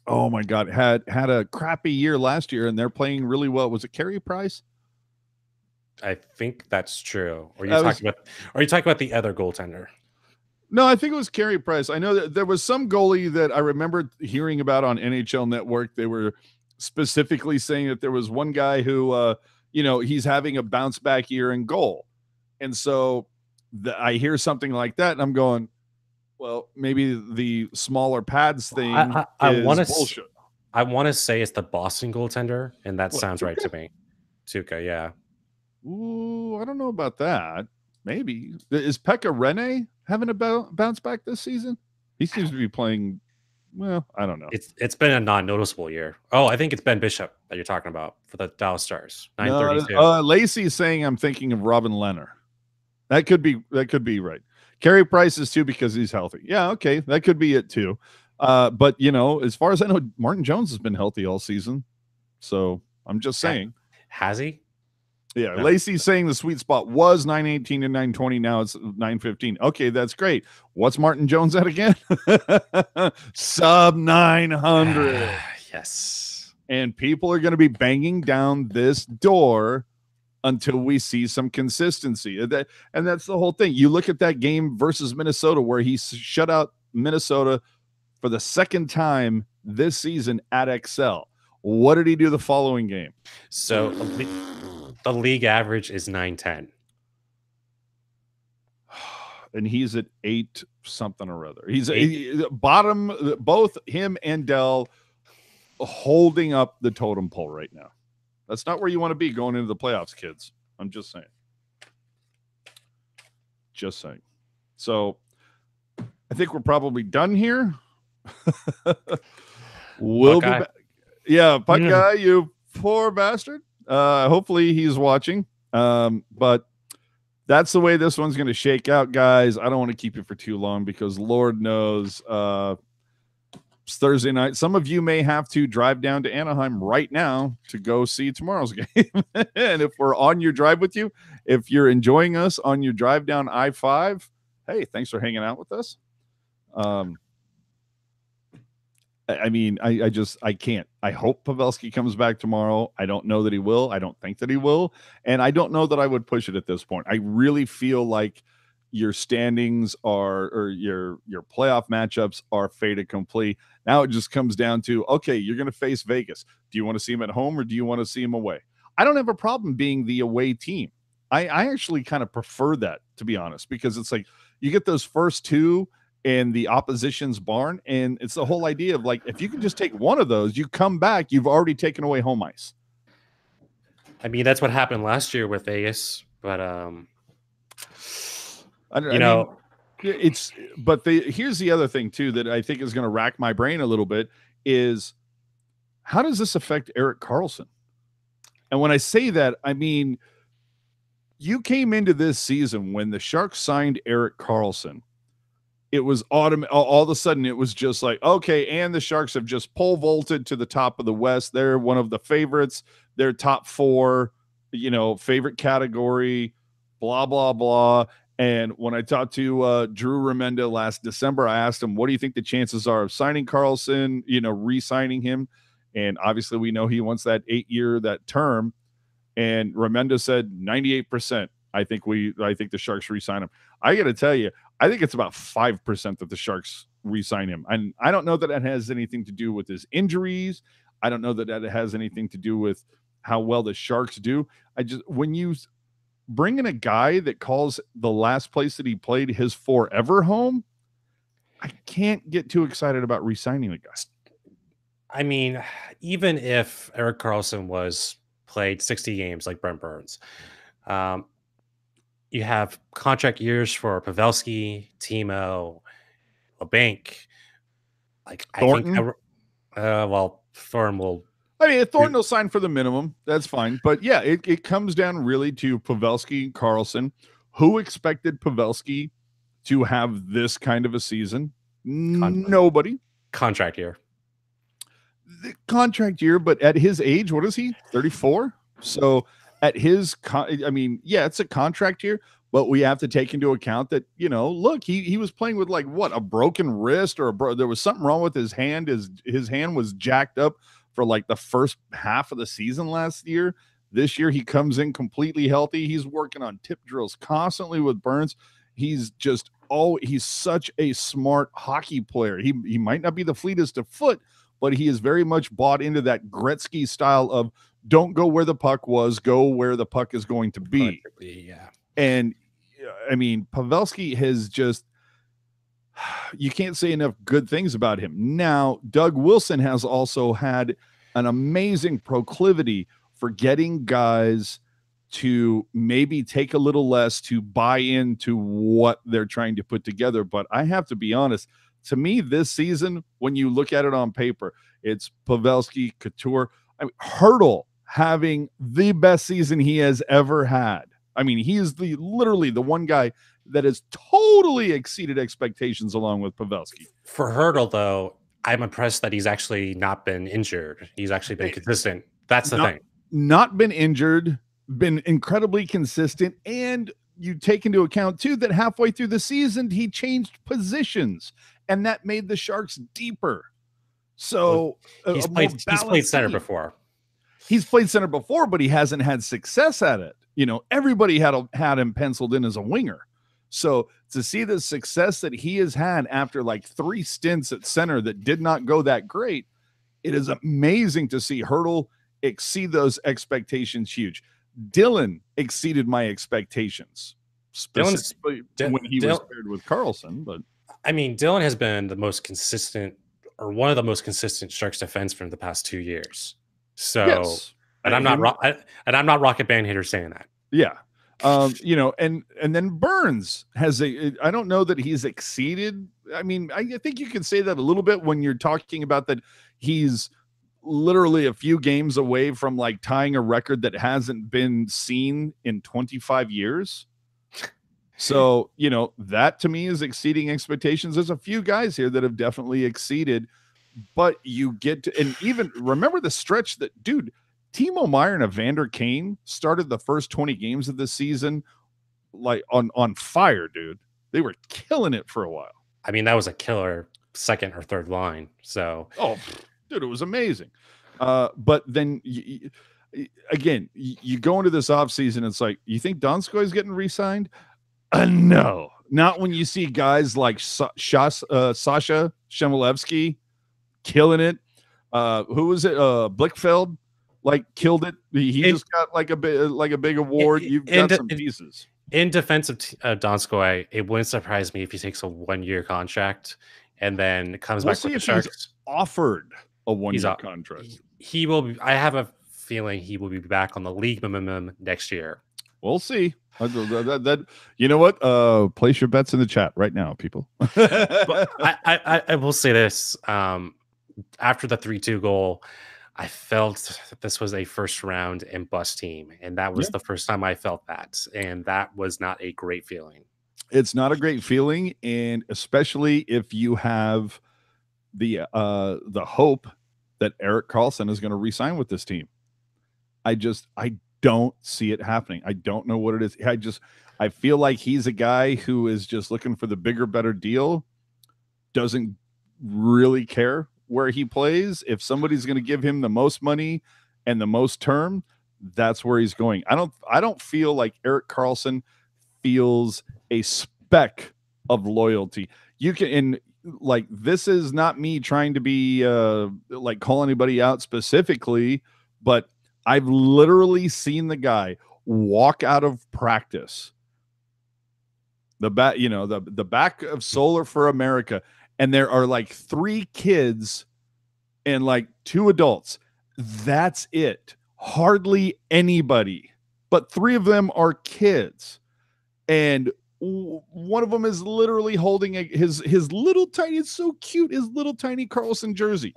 oh my God, had a crappy year last year, and they're playing really well. Was it Carey Price? I think that's true. Are you talking about the other goaltender? No, I think it was Carey Price. I know that there was some goalie that I remember hearing about on NHL Network. They were specifically saying that there was one guy who, he's having a bounce back year in goal. And so I hear something like that, and I'm going, well, maybe the smaller pads thing is bullshit. I want to say it's the Boston goaltender, and that sounds right to me. Tuukka, yeah. Ooh, I don't know about that. Maybe. Is Pekka Rinne having a bounce back this season? He seems to be playing, well, I don't know. It's been a non-noticeable year. Oh, I think it's Ben Bishop that you're talking about for the Dallas Stars. 932. Lacey's saying I'm thinking of Robin Lehner. That could be right. Carey Price is too because he's healthy. Yeah, okay. That could be it too. But as far as I know, Martin Jones has been healthy all season. So I'm just saying. Has he? Yeah, no. Lacey's saying the sweet spot was 918 to 920. Now it's 915. Okay, that's great. What's Martin Jones at again? Sub 900. Yes. And people are going to be banging down this door until we see some consistency. And that's the whole thing. You look at that game versus Minnesota where he shut out Minnesota for the second time this season at XL. What did he do the following game? So the league average is 910. And he's at 8 something or other. He's bottom, both him and Dell holding up the totem pole right now. That's not where you want to be going into the playoffs, kids. I'm just saying. Just saying. So I think we're probably done here. We'll be back. Yeah, Puck Guy, you poor bastard. Hopefully he's watching. But that's the way this one's going to shake out, guys. I don't want to keep you for too long because Lord knows it's Thursday night. Some of you may have to drive down to Anaheim right now to go see tomorrow's game. And if we're on your drive with you, if you're enjoying us on your drive down I-5, hey, thanks for hanging out with us. I mean, I can't. I hope Pavelski comes back tomorrow. I don't know that he will. I don't think that he will. And I don't know that I would push it at this point. I really feel like your standings or your playoff matchups are fait accompli. Now it just comes down to, okay, you're going to face Vegas. Do you want to see him at home or do you want to see him away? I don't have a problem being the away team. I actually kind of prefer that, to be honest, because it's like you get those first two in the opposition's barn, and it's the whole idea of like, if you can just take one of those, you come back, you've already taken away home ice. I mean, that's what happened last year with Vegas, but here's the other thing too that I think is going to rack my brain a little bit is how does this affect Erik Karlsson? And when I say that, I mean, you came into this season when the Sharks signed Erik Karlsson. It was all of a sudden it was just like, okay, and the Sharks have just pole vaulted to the top of the West. They're one of the favorites. They're top 4. favorite category, blah, blah, blah. And when I talked to Drew Remenda last December, I asked him, what do you think the chances are of signing Karlsson, re-signing him? And obviously we know he wants that 8-year, that term. And Remenda said 98%. I think the Sharks re-sign him. I got to tell you, I think it's about 5% that the Sharks re-sign him. And I don't know that has anything to do with his injuries. I don't know that has anything to do with how well the Sharks do. When you bring in a guy that calls the last place that he played his forever home, I can't get too excited about re-signing the guy. I mean, even if Erik Karlsson played 60 games like Brent Burns, you have contract years for Pavelski, Timo, LeBanc. Like Thornton? Thornton will. Thornton will sign for the minimum. That's fine. But yeah, it comes down really to Pavelski and Karlsson. Who expected Pavelski to have this kind of a season? Nobody. Contract year. The contract year, but at his age, what is he? 34? So at his, it's a contract year, but we have to take into account that, look, he was playing with a broken wrist or there was something wrong with his hand. His hand was jacked up for the first half of the season last year. This year he comes in completely healthy. He's working on tip drills constantly with Burns. He's such a smart hockey player. He might not be the fleetest of foot, but he is very much bought into that Gretzky style of don't go where the puck was, go where the puck is going to be. Yeah. And Pavelski has you can't say enough good things about him. Now, Doug Wilson has also had an amazing proclivity for getting guys to maybe take a little less to buy into what they're trying to put together. But I have to be honest, to me, this season, when you look at it on paper, it's Pavelski, Couture, Hertl having the best season he has ever had. He is literally the one guy that has totally exceeded expectations along with Pavelski. For Hertl, though, I'm impressed that he's actually not been injured. He's actually been consistent. That's the thing. Not been injured, been incredibly consistent, and you take into account, too, that halfway through the season, he changed positions, and that made the Sharks deeper. So he's played center before. He's played center before, but he hasn't had success at it. Everybody had him penciled in as a winger. So to see the success that he has had after 3 stints at center that did not go that great, it is amazing to see Hertl exceed those expectations huge. Dylan exceeded my expectations, specifically when he was paired with Karlsson. But Dylan has been the most consistent, or one of the most consistent Sharks defensemen in the past 2 years. So, yes. And I'm not Rocket Band hitter saying that. Yeah. And then Burns has I don't know that he's exceeded. I think you can say that a little bit when you're talking about that he's literally a few games away from tying a record that hasn't been seen in 25 years. So, that to me is exceeding expectations. There's a few guys here that have definitely exceeded, but you get to, and even remember the stretch that, Timo Meier and Evander Kane started the first 20 games of the season on fire, dude. They were killing it for a while. That was a killer second or third line. So, dude, it was amazing. But then again, you go into this offseason, it's you think Donskoy is getting re-signed? No, not when you see guys like Sasha Shemilevsky killing it. Who was it? Blickfeld. Killed it. He just got a big award. You've got some pieces. In defense of Donskoy, it wouldn't surprise me if he takes a 1-year contract and then comes back with the Sharks. Offered a 1-year contract. He will. I have a feeling he will be back on the league minimum next year. We'll see. That you know what? Place your bets in the chat right now, people. But I will say this. After the 3-2 goal, I felt that this was a first round and bust team. And that was the first time I felt that. And that was not a great feeling. It's not a great feeling. And especially if you have the hope that Erik Karlsson is going to re-sign with this team. I don't see it happening. I don't know what it is. I feel like he's a guy who is just looking for the bigger, better deal. Doesn't really care where he plays. If somebody's going to give him the most money and the most term, that's where he's going. I don't feel like Erik Karlsson feels a speck of loyalty. You can, and like, this is not me trying to be like call anybody out specifically, but I've literally seen the guy walk out of practice, the back of Solar for America, and there are like 3 kids and like 2 adults. That's it. Hardly anybody, but 3 of them are kids, and one of them is literally holding his little tiny, it's so cute, his little tiny Karlsson jersey.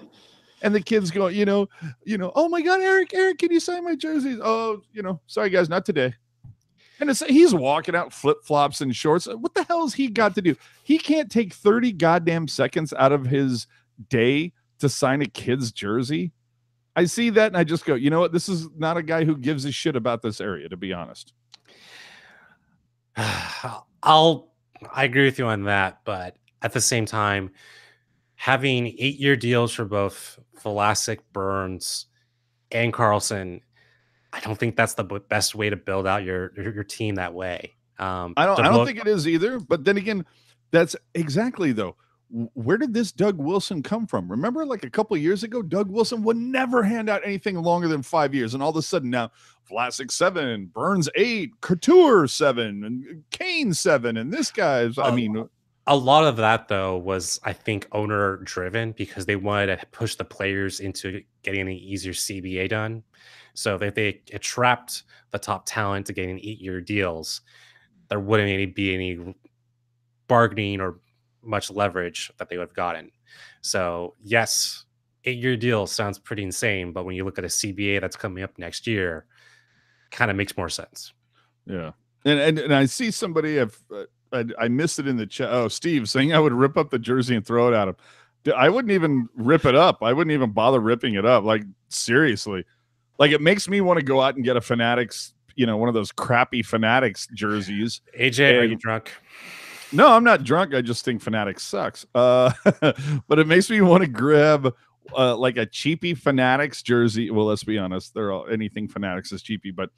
And the kids go, oh my God, Eric, can you sign my jerseys? Oh, sorry guys, not today. And he's walking out flip-flops and shorts. What the hell has he got to do? He can't take 30 goddamn seconds out of his day to sign a kid's jersey. I see that and I just go, you know what? This is not a guy who gives a shit about this area, to be honest. I agree with you on that, but at the same time, having 8-year deals for both Vlasic, Burns, and Karlsson, I don't think that's the best way to build out your team that way. I don't think it is either. But then again, that's exactly though. Where did this Doug Wilson come from? Remember, like a couple of years ago, Doug Wilson would never hand out anything longer than 5 years, and all of a sudden now, Vlasic 7, Burns 8, Couture 7, and Kane 7, and this guy's. I mean, a lot of that though was, I think, owner driven, because they wanted to push the players into getting an easier CBA done. So if they trapped the top talent to getting 8-year deals, there wouldn't be any bargaining or much leverage that they would have gotten. So yes, 8-year deal sounds pretty insane, but when you look at a CBA that's coming up next year, kind of makes more sense. Yeah. And I see somebody, I missed it in the chat. Oh, Steve saying I would rip up the jersey and throw it at him. I wouldn't even rip it up. I wouldn't even bother ripping it up. Like, seriously. Like, it makes me want to go out and get a Fanatics, one of those crappy Fanatics jerseys. AJ, are you drunk? No, I'm not drunk. I just think Fanatics sucks. But it makes me want to grab like a cheapy Fanatics jersey. Well, let's be honest. Anything Fanatics is cheapy, but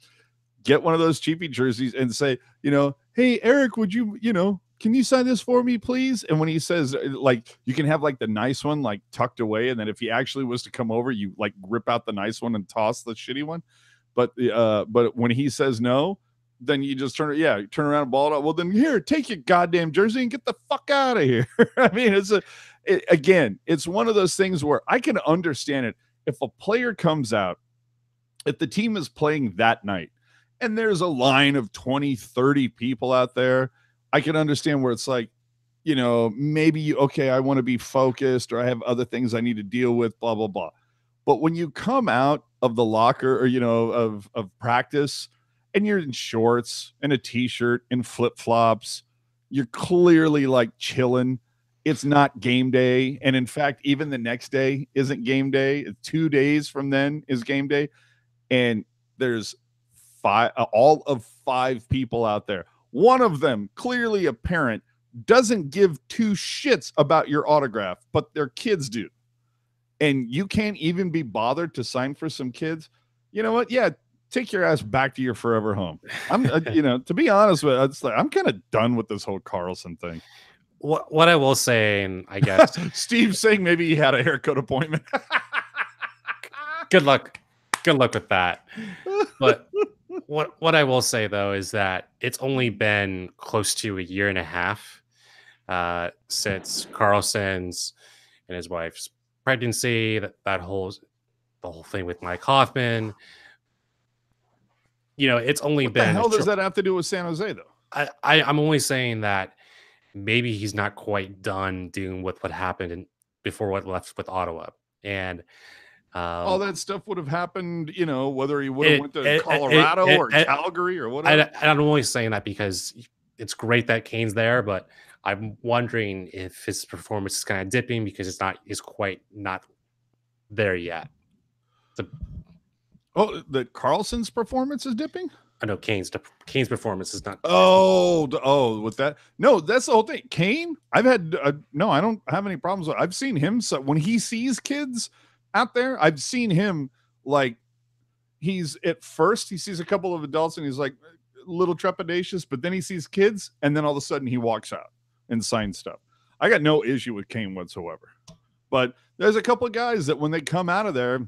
get one of those cheapy jerseys and say, hey, Eric, would you, can you sign this for me, please? And when he says, like, you can have like the nice one, like tucked away. And then if he actually was to come over, you like rip out the nice one and toss the shitty one. But when he says no, then you just turn around and ball it out. Well, then here, take your goddamn jersey and get the fuck out of here. I mean, it's one of those things where I can understand it. If a player comes out, if the team is playing that night and there's a line of 20, 30 people out there, I can understand where it's like, maybe, I want to be focused, or I have other things I need to deal with, blah, blah, blah. But when you come out of the locker or, of practice, and you're in shorts and a t-shirt and flip-flops, you're clearly like chilling. It's not game day. And in fact, even the next day isn't game day. 2 days from then is game day. And there's all of 5 people out there. One of them, clearly a parent, doesn't give 2 shits about your autograph, but their kids do. And you can't even be bothered to sign for some kids. You know what? Yeah, take your ass back to your forever home. I'm, to be honest with you, it's like, I'm kind of done with this whole Karlsson thing. What I will say, and I guess Steve's saying maybe he had a haircut appointment. Good luck with that. But what I will say though is that it's only been close to a year and a half since Karlsson's and his wife's pregnancy. The whole thing with Mike Hoffman. It's only been. What the hell does that have to do with San Jose, though? I'm only saying that maybe he's not quite done dealing with what happened before what left with Ottawa, and all that stuff would have happened. Whether he would have went to Colorado or Calgary or whatever. I'm only saying that because it's great that Kane's there, but I'm wondering if his performance is kind of dipping because it's quite not there yet. Oh, that Carlson's performance is dipping? I know Kane's performance is not. With that. No, that's the whole thing. Kane, I've had no, I don't have any problems with. I've seen him. So when he sees kids out there, I've seen him like he's at first he sees a couple of adults and he's like a little trepidatious, but then he sees kids and then all of a sudden he walks out and signs stuff. I got no issue with Kane whatsoever. But there's a couple of guys that when they come out of there,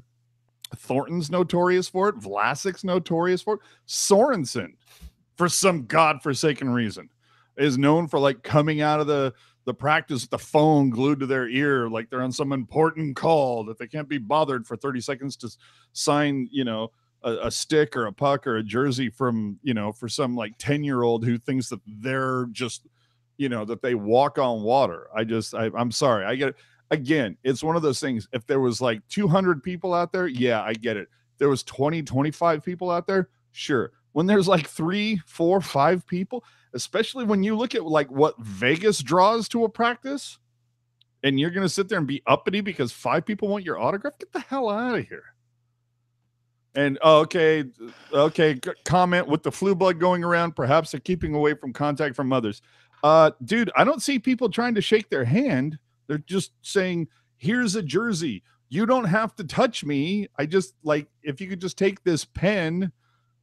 Thornton's notorious for it. Vlasic's notorious for it. Sorensen, for some godforsaken reason, is known for like coming out of the practice with the phone glued to their ear, like they're on some important call that they can't be bothered for 30 seconds to sign, a stick or a puck or a jersey from, for some like 10-year-old who thinks that they're just, that they walk on water. I'm sorry. I get it. Again, it's one of those things. If there was like 200 people out there, yeah, I get it. If there was 20, 25 people out there, sure. When there's like 3, 4, 5 people, especially when you look at like what Vegas draws to a practice, and you're going to sit there and be uppity because 5 people want your autograph, get the hell out of here. And okay, comment with the flu bug going around, perhaps they're keeping away from contact from others. Dude, I don't see people trying to shake their hand. They're just saying, here's a jersey. You don't have to touch me. I just like, if you could just take this pen.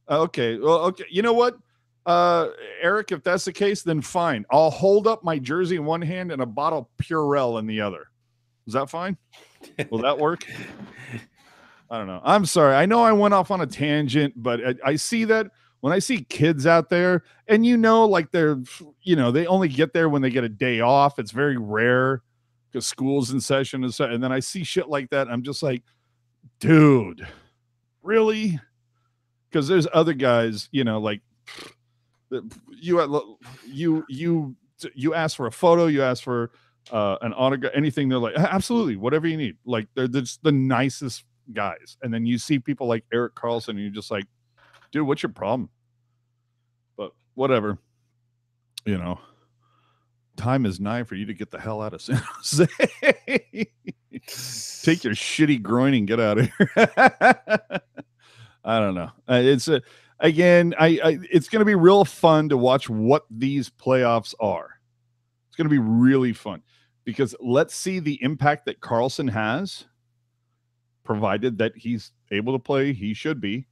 Okay. Well, okay. You know what? Eric, if that's the case, then fine. I'll hold up my jersey in one hand and a bottle of Purell in the other. Is that fine? Will that work? I don't know. I'm sorry. I know I went off on a tangent, but I see that when I see kids out there and, like they're, they only get there when they get a day off. It's very rare because school's in session and then I see shit like that. I'm just like, dude, really? Because there's other guys, like you ask for a photo, you ask for an autograph, anything. They're like, absolutely, whatever you need. Like they're just the nicest guys. And then you see people like Erik Karlsson and you're just like, dude, what's your problem? But whatever, time is nigh for you to get the hell out of San Jose. Take your shitty groin and get out of here. I don't know. It's it's going to be real fun to watch what these playoffs are. It's going to be really fun because let's see the impact that Karlsson has, provided that he's able to play. He should be.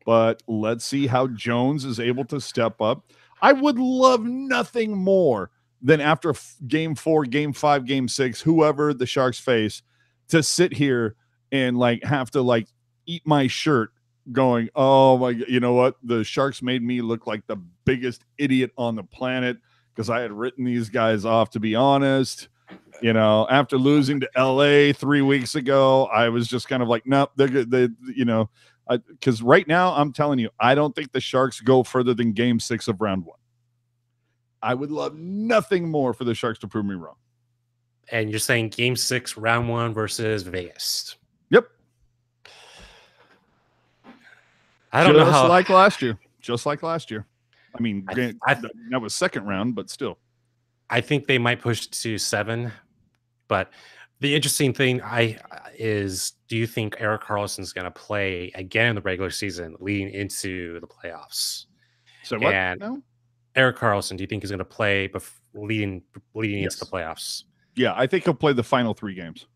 But let's see how Jones is able to step up. I would love nothing more than after game 4, game 5, game 6, whoever the Sharks face, to sit here and like have to like eat my shirt going, oh my, you know what? The Sharks made me look like the biggest idiot on the planet because I had written these guys off, to be honest. After losing to LA 3 weeks ago, I was just kind of like, nope, they're good. Because right now I'm telling you, I don't think the Sharks go further than game 6 of round 1. I would love nothing more for the Sharks to prove me wrong. And you're saying game 6, round 1 versus Vegas. Yep. I don't know how. Just like last year. I mean, that was second round, but still. I think they might push to 7. But the interesting thing is, do you think Erik Karlsson is going to play again in the regular season leading into the playoffs? So what? And no? Erik Karlsson, do you think he's going to play leading Yes. into the playoffs? Yeah, I think he'll play the final 3 games.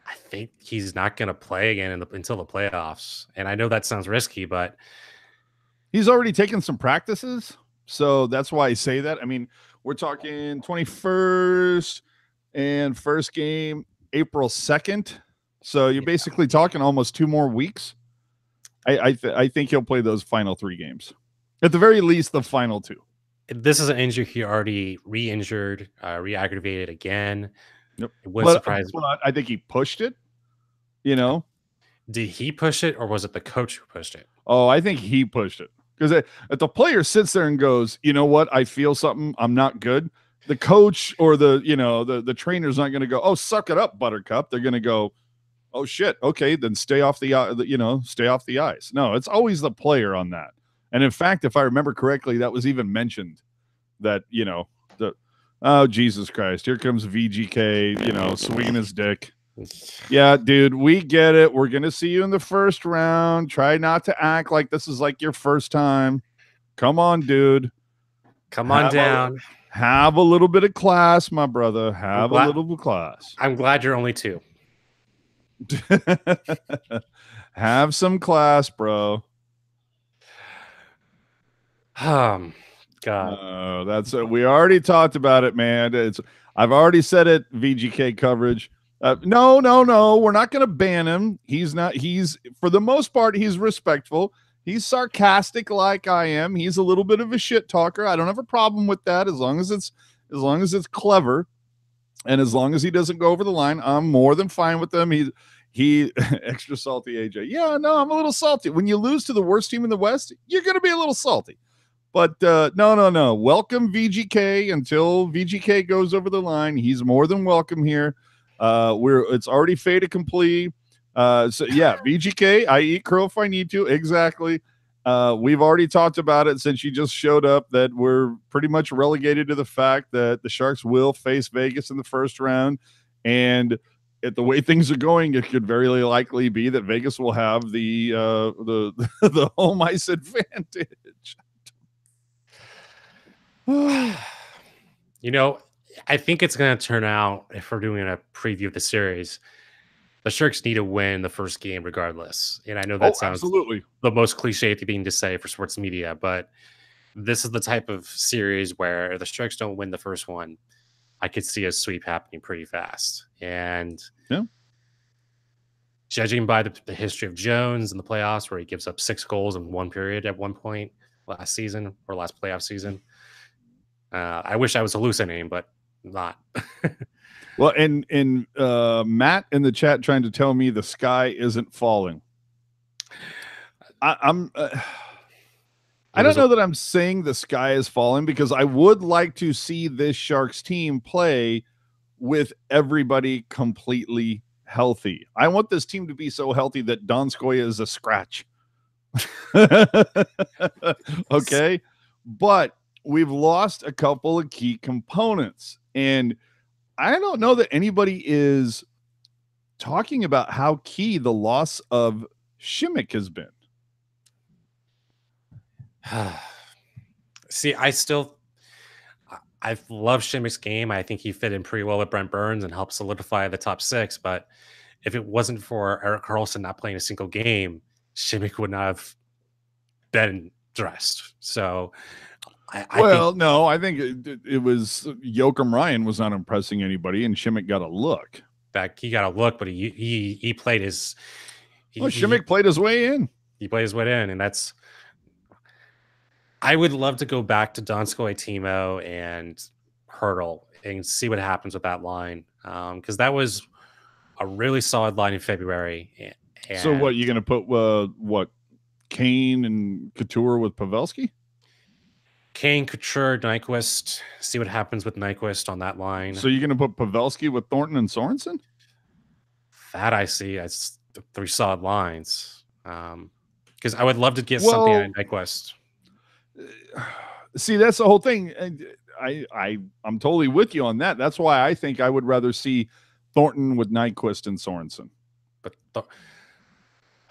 I think he's not going to play again until the playoffs. And I know that sounds risky, but he's already taken some practices. So that's why I say that. I mean, we're talking 21st and first game April 2nd. So you're basically talking almost 2 more weeks. I think he'll play those final 3 games. At the very least, the final 2. This is an injury he already re-injured, re-aggravated again. Yep. It wouldn't surprise me. I think he pushed it, Did he push it or was it the coach who pushed it? Oh, I think he pushed it. Because if the player sits there and goes, you know what, I feel something, I'm not good, the coach or the trainer's not going to go, oh, suck it up, Buttercup. They're going to go, oh shit, okay, then stay off the ice. No, it's always the player on that. And in fact, if I remember correctly, that was even mentioned that, oh, Jesus Christ, here comes VGK, swinging his dick. Yeah, dude, we get it. We're going to see you in the first round. Try not to act like this is like your first time. Come on, dude. Come on down. Have a little bit of class, my brother. Have a little bit of class. I'm glad you're only 2. Have some class, bro. God. That's it. We already talked about it, man. I've already said it. VGK coverage. No. We're not going to ban him. He's for the most part, he's respectful. He's sarcastic like I am. He's a little bit of a shit talker. I don't have a problem with that as long as it's clever, and as long as he doesn't go over the line. I'm more than fine with him. He extra salty AJ. Yeah, no, I'm a little salty. When you lose to the worst team in the West, you're going to be a little salty. But no. Welcome VGK until VGK goes over the line. He's more than welcome here. It's already fait accompli. So yeah, VGK, I eat crow if I need to. Exactly. We've already talked about it since you just showed up, that we're pretty much relegated to the fact that the Sharks will face Vegas in the first round. And at the way things are going, it could very likely be that Vegas will have the home ice advantage. I think it's going to turn out, if we're doing a preview of the series, the Sharks need to win the first game regardless. And I know that sounds absolutely the most cliche thing to say for sports media, but this is the type of series where if the Sharks don't win the first one, I could see a sweep happening pretty fast. And judging by the history of Jones in the playoffs, where he gives up 6 goals in one period at one point last season or last playoff season, I wish I was hallucinating, but not. Well, and Matt in the chat trying to tell me the sky isn't falling. I don't know that I'm saying the sky is falling, because I would like to see this Sharks team play with everybody completely healthy. I want this team to be so healthy that Donskoy is a scratch. Okay. But we've lost a couple of key components, and I don't know that anybody is talking about how key the loss of Šimek has been. See, I've loved Šimek's game. I think he fit in pretty well with Brent Burns and helped solidify the top 6. But if it wasn't for Erik Karlsson not playing a single game, Šimek would not have been dressed. So, I think it was Joakim Ryan was not impressing anybody, and Šimek got a look. He got a look, but he played his. Šimek played his way in. He played his way in, and that's. I would love to go back to Donskoy, Timo, and Hertl and see what happens with that line, because that was a really solid line in February. And so what, you're going to put Kane and Couture with Pavelski? Kane, Couture, Nyquist. See what happens with Nyquist on that line. So you're going to put Pavelski with Thornton and Sorensen? That I see as 3 solid lines. Because I would love to get something out of Nyquist. See, that's the whole thing. I'm totally with you on that. That's why I think I would rather see Thornton with Nyquist and Sorensen, but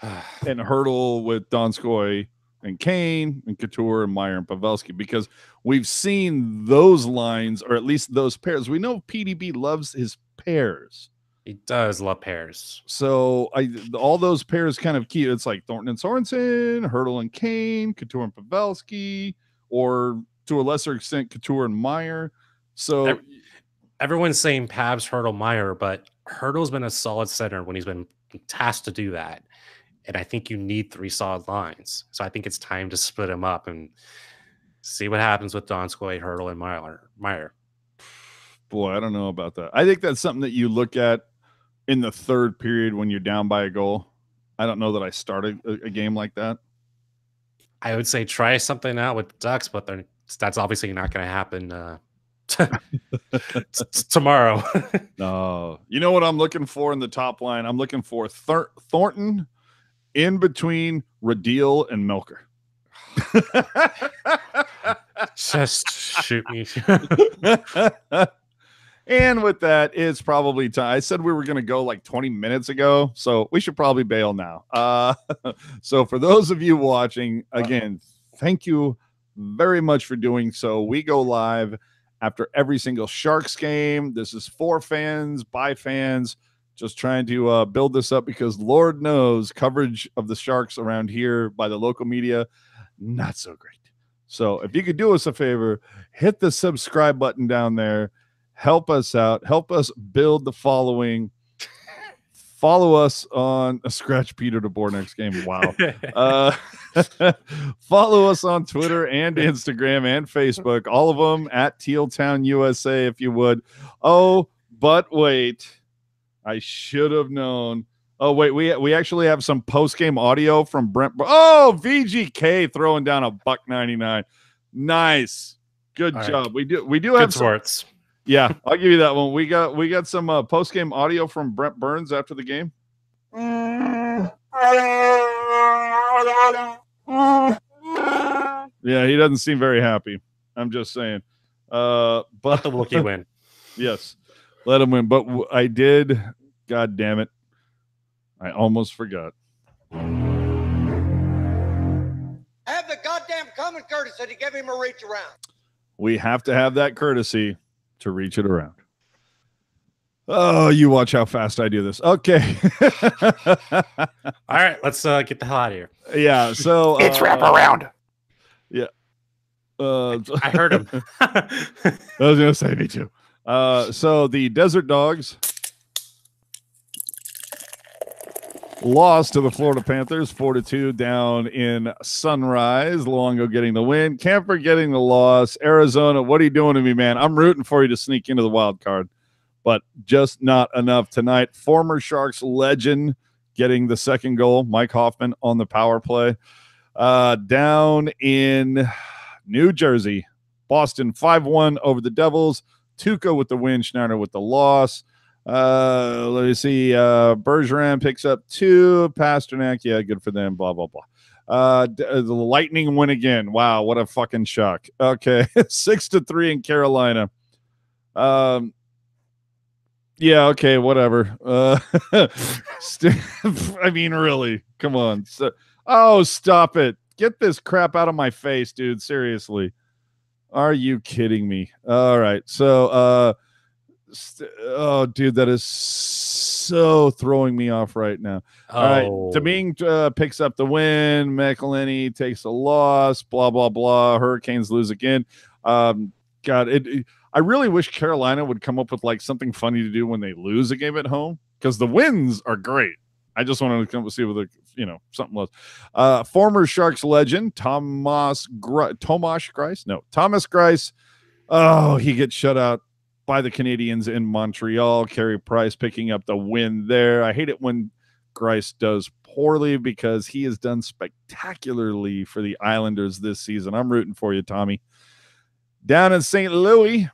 and Hertl with Donskoy and Kane and Couture and Meyer and Pavelski, because we've seen those lines, or at least those pairs. We know PDB loves his pairs. He does love pairs. So all those pairs kind of key. It's like Thornton and Sorensen, Hertl and Kane, Couture and Pavelski, or to a lesser extent, Couture and Meyer. So everyone's saying Pabs, Hertl, Meyer, but Hertl's been a solid center when he's been tasked to do that. And I think you need 3 solid lines. So I think it's time to split them up and see what happens with Donskoy, Hertl, and Meyer. Boy, I don't know about that. I think that's something that you look at in the third period when you're down by a goal. I don't know that I started a game like that. I would say try something out with the Ducks, but that's obviously not going to happen tomorrow. No. You know what I'm looking for in the top line? I'm looking for Thornton in between Radil and Milker. Just shoot me. And with that, it's probably time. I said we were going to go like 20 minutes ago, so we should probably bail now. So for those of you watching, again, thank you very much for doing so. We go live after every single Sharks game. This is for fans, by fans, just trying to build this up because Lord knows coverage of the Sharks around here by the local media, not so great. So if you could do us a favor, hit the subscribe button down there. Help us out. Help us build the following. Follow us on Scratch Peter DeBoer next game. Wow. Follow us on Twitter and Instagram and Facebook. All of them at Teal Town USA, if you would. Oh, but wait. I should have known. Oh, wait. We actually have some post-game audio from Brent. Oh, VGK throwing down $1.99. Nice. Good job. We do have sports. Yeah, I'll give you that one. We got some post-game audio from Brent Burns after the game. Yeah, he doesn't seem very happy. I'm just saying. But let the Wookiee win. Yes, let him win. But I did. God damn it! I almost forgot. Have the goddamn common courtesy to give him a reach around. We have to have that courtesy to reach it around. Oh, you watch how fast I do this. Okay. All right, let's get the hell out of here. Yeah, so it's wrap around. Yeah. I heard him. I was gonna say me too. So the Desert Dogs lost to the Florida Panthers 4-2 down in Sunrise. Luongo getting the win. Camper getting the loss. Arizona, what are you doing to me, man? I'm rooting for you to sneak into the wild card, but just not enough tonight. Former Sharks legend getting the second goal. Mike Hoffman on the power play. Down in New Jersey, Boston 5-1 over the Devils. Tuca with the win. Schneider with the loss. Let me see. Bergeron picks up 2. Pasternak, yeah, good for them. Blah blah blah. The Lightning win again. Wow, what a fucking shock. Okay, 6-3 in Carolina. Yeah, okay, whatever. I mean, really, come on. Stop it. Get this crap out of my face, dude. Seriously. Are you kidding me? All right, so oh, dude, that is so throwing me off right now. All right, Deming picks up the win. McElhinney takes a loss. Blah blah blah. Hurricanes lose again. God, I really wish Carolina would come up with like something funny to do when they lose a game at home because the wins are great. I just wanted to come see with something else. Former Sharks legend Thomas Greiss. No, Thomas Greiss. Oh, he gets shut out by the Canadiens in Montreal. Carey Price picking up the win there. I hate it when Greiss does poorly because he has done spectacularly for the Islanders this season. I'm rooting for you, Tommy. Down in St. Louis,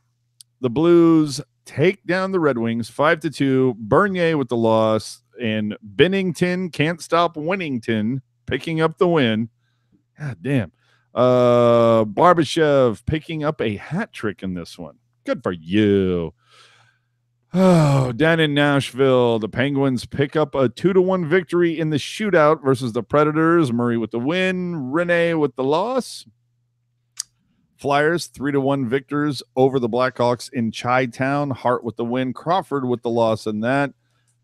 the Blues take down the Red Wings 5-2. Bernier with the loss, and Bennington can't stop Winnington picking up the win. God damn. Barbashev picking up a hat trick in this one. Good for you. Oh, down in Nashville, the Penguins pick up a 2-1 victory in the shootout versus the Predators. Murray with the win, Rene with the loss. Flyers 3-1 victors over the Blackhawks in Chi-Town. Hart with the win, Crawford with the loss in that.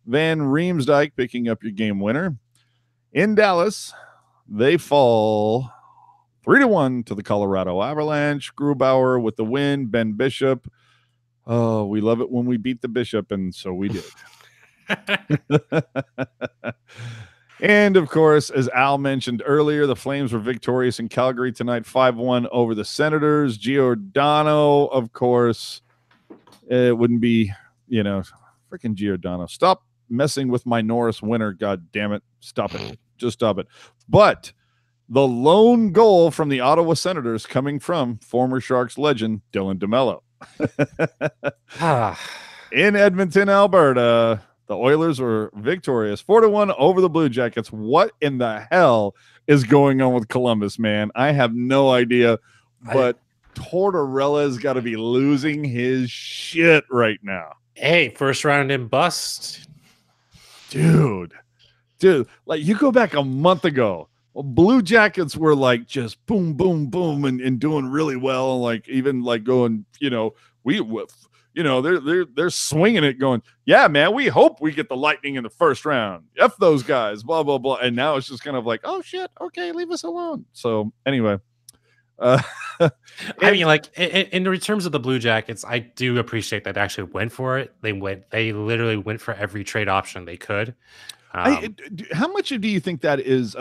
Van Riemsdyk picking up your game winner. In Dallas, they fall 3-1 to the Colorado Avalanche. Grubauer with the win. Ben Bishop. Oh, we love it when we beat the Bishop, and so we did. And, of course, as Al mentioned earlier, the Flames were victorious in Calgary tonight, 5-1 over the Senators. Giordano, of course, it wouldn't be, freaking Giordano. Stop messing with my Norris winner, god damn it. Stop it. Just stop it. But the lone goal from the Ottawa Senators coming from former Sharks legend Dylan DeMello. In Edmonton, Alberta, the Oilers were victorious 4-1 over the Blue Jackets. What in the hell is going on with Columbus, man? I have no idea. But Tortorella's got to be losing his shit right now. Hey, first round in bust. Dude, like you go back a month ago, Blue Jackets were like just boom, boom, boom, and doing really well. Like even like going, they're swinging it, going, yeah, man, we hope we get the Lightning in the first round. F those guys, blah blah blah. And now it's just kind of like, oh shit, okay, leave us alone. So anyway, I mean, like in the terms of the Blue Jackets, I do appreciate that they actually went for it. They literally went for every trade option they could. How much do you think that is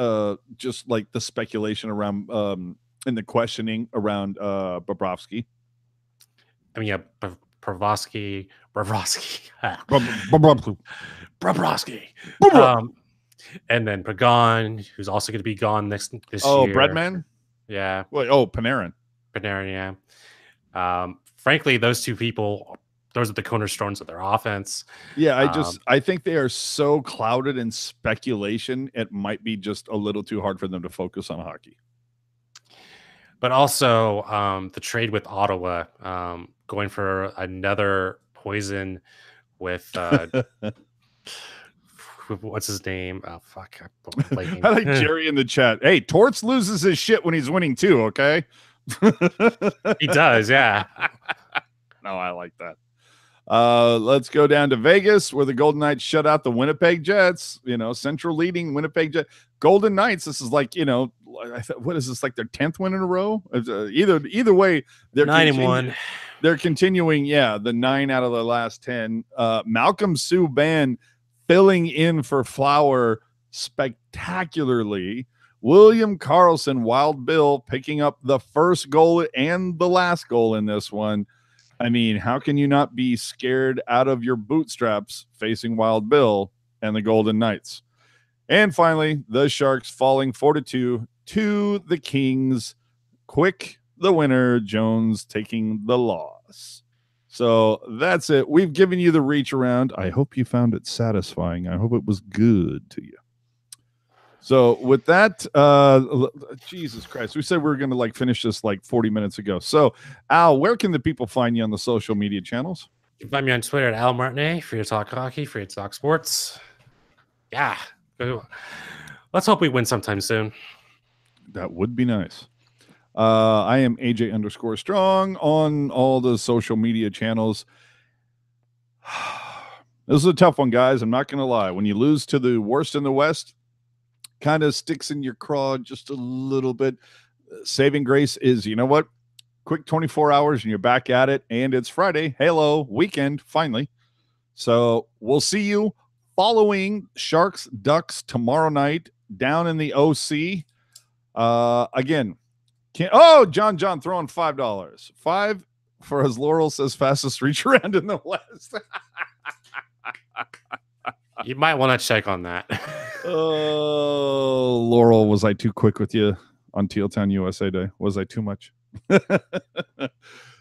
just like the speculation around and the questioning around Bobrovsky? I mean, yeah, Bobrovsky, and then Pagan, who's also going to be gone this year. Oh, Breadman? Yeah. Well, Panarin, yeah. Frankly, those two people, those are the cornerstones of their offense. Yeah, I think they are so clouded in speculation, it might be just a little too hard for them to focus on hockey. But also the trade with Ottawa, going for another poison with what's his name? Oh fuck! I like Jerry in the chat. Hey, Torts loses his shit when he's winning too. Okay, he does. Yeah. No, I like that. Let's go down to Vegas where the Golden Knights shut out the Winnipeg Jets. Central leading Winnipeg Jets. Golden Knights. This is like what is this, like their 10th win in a row? Either way, they're 9-1. They're continuing. Yeah, the 9 out of the last 10. Malcolm Subban filling in for Flower spectacularly. William Karlsson, Wild Bill, picking up the first goal and the last goal in this one. I mean, how can you not be scared out of your bootstraps facing Wild Bill and the Golden Knights? And finally, the Sharks falling 4-2 to the Kings. Quick, the winner, Jones taking the loss. So that's it. We've given you the reach around. I hope you found it satisfying. I hope it was good to you. So with that, Jesus Christ, we said we were going to like finish this like 40 minutes ago. So Al, where can the people find you on the social media channels? You can find me on Twitter at Al Martinet, free to talk hockey, free to talk sports. Yeah. Let's hope we win sometime soon. That would be nice. I am AJ_Strong on all the social media channels. This is a tough one, guys. I'm not going to lie. When you lose to the worst in the West, kind of sticks in your craw just a little bit. Saving grace is, you know what? Quick 24 hours and you're back at it. And it's Friday. Hello, weekend, finally. So we'll see you following Sharks Ducks tomorrow night down in the OC. Again, John throwing $5. $5 for his Laurel says fastest reach around in the West. You might want to check on that. Oh, Laurel, was I too quick with you on Teal Town USA Day? Was I too much?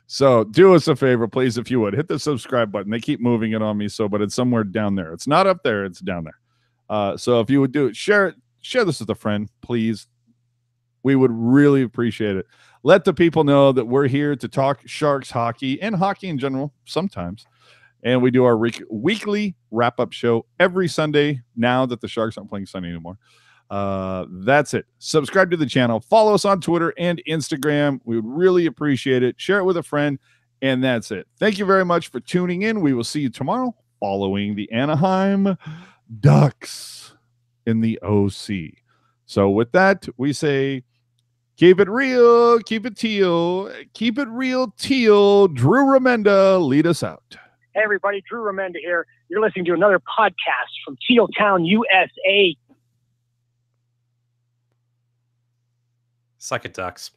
So do us a favor, please, if you would. Hit the subscribe button. They keep moving it on me, but it's somewhere down there. It's not up there. It's down there. So if you would do it, share this with a friend, please. We would really appreciate it. Let the people know that we're here to talk Sharks hockey and hockey in general sometimes. And we do our weekly wrap-up show every Sunday now that the Sharks aren't playing Sunday anymore. That's it. Subscribe to the channel. Follow us on Twitter and Instagram. We would really appreciate it. Share it with a friend. And that's it. Thank you very much for tuning in. We will see you tomorrow following the Anaheim Ducks in the OC. So with that, we say, keep it real, keep it teal, keep it real teal. Drew Remenda, lead us out. Hey, everybody, Drew Remenda here. You're listening to another podcast from Teal Town, USA. Suck it, Ducks.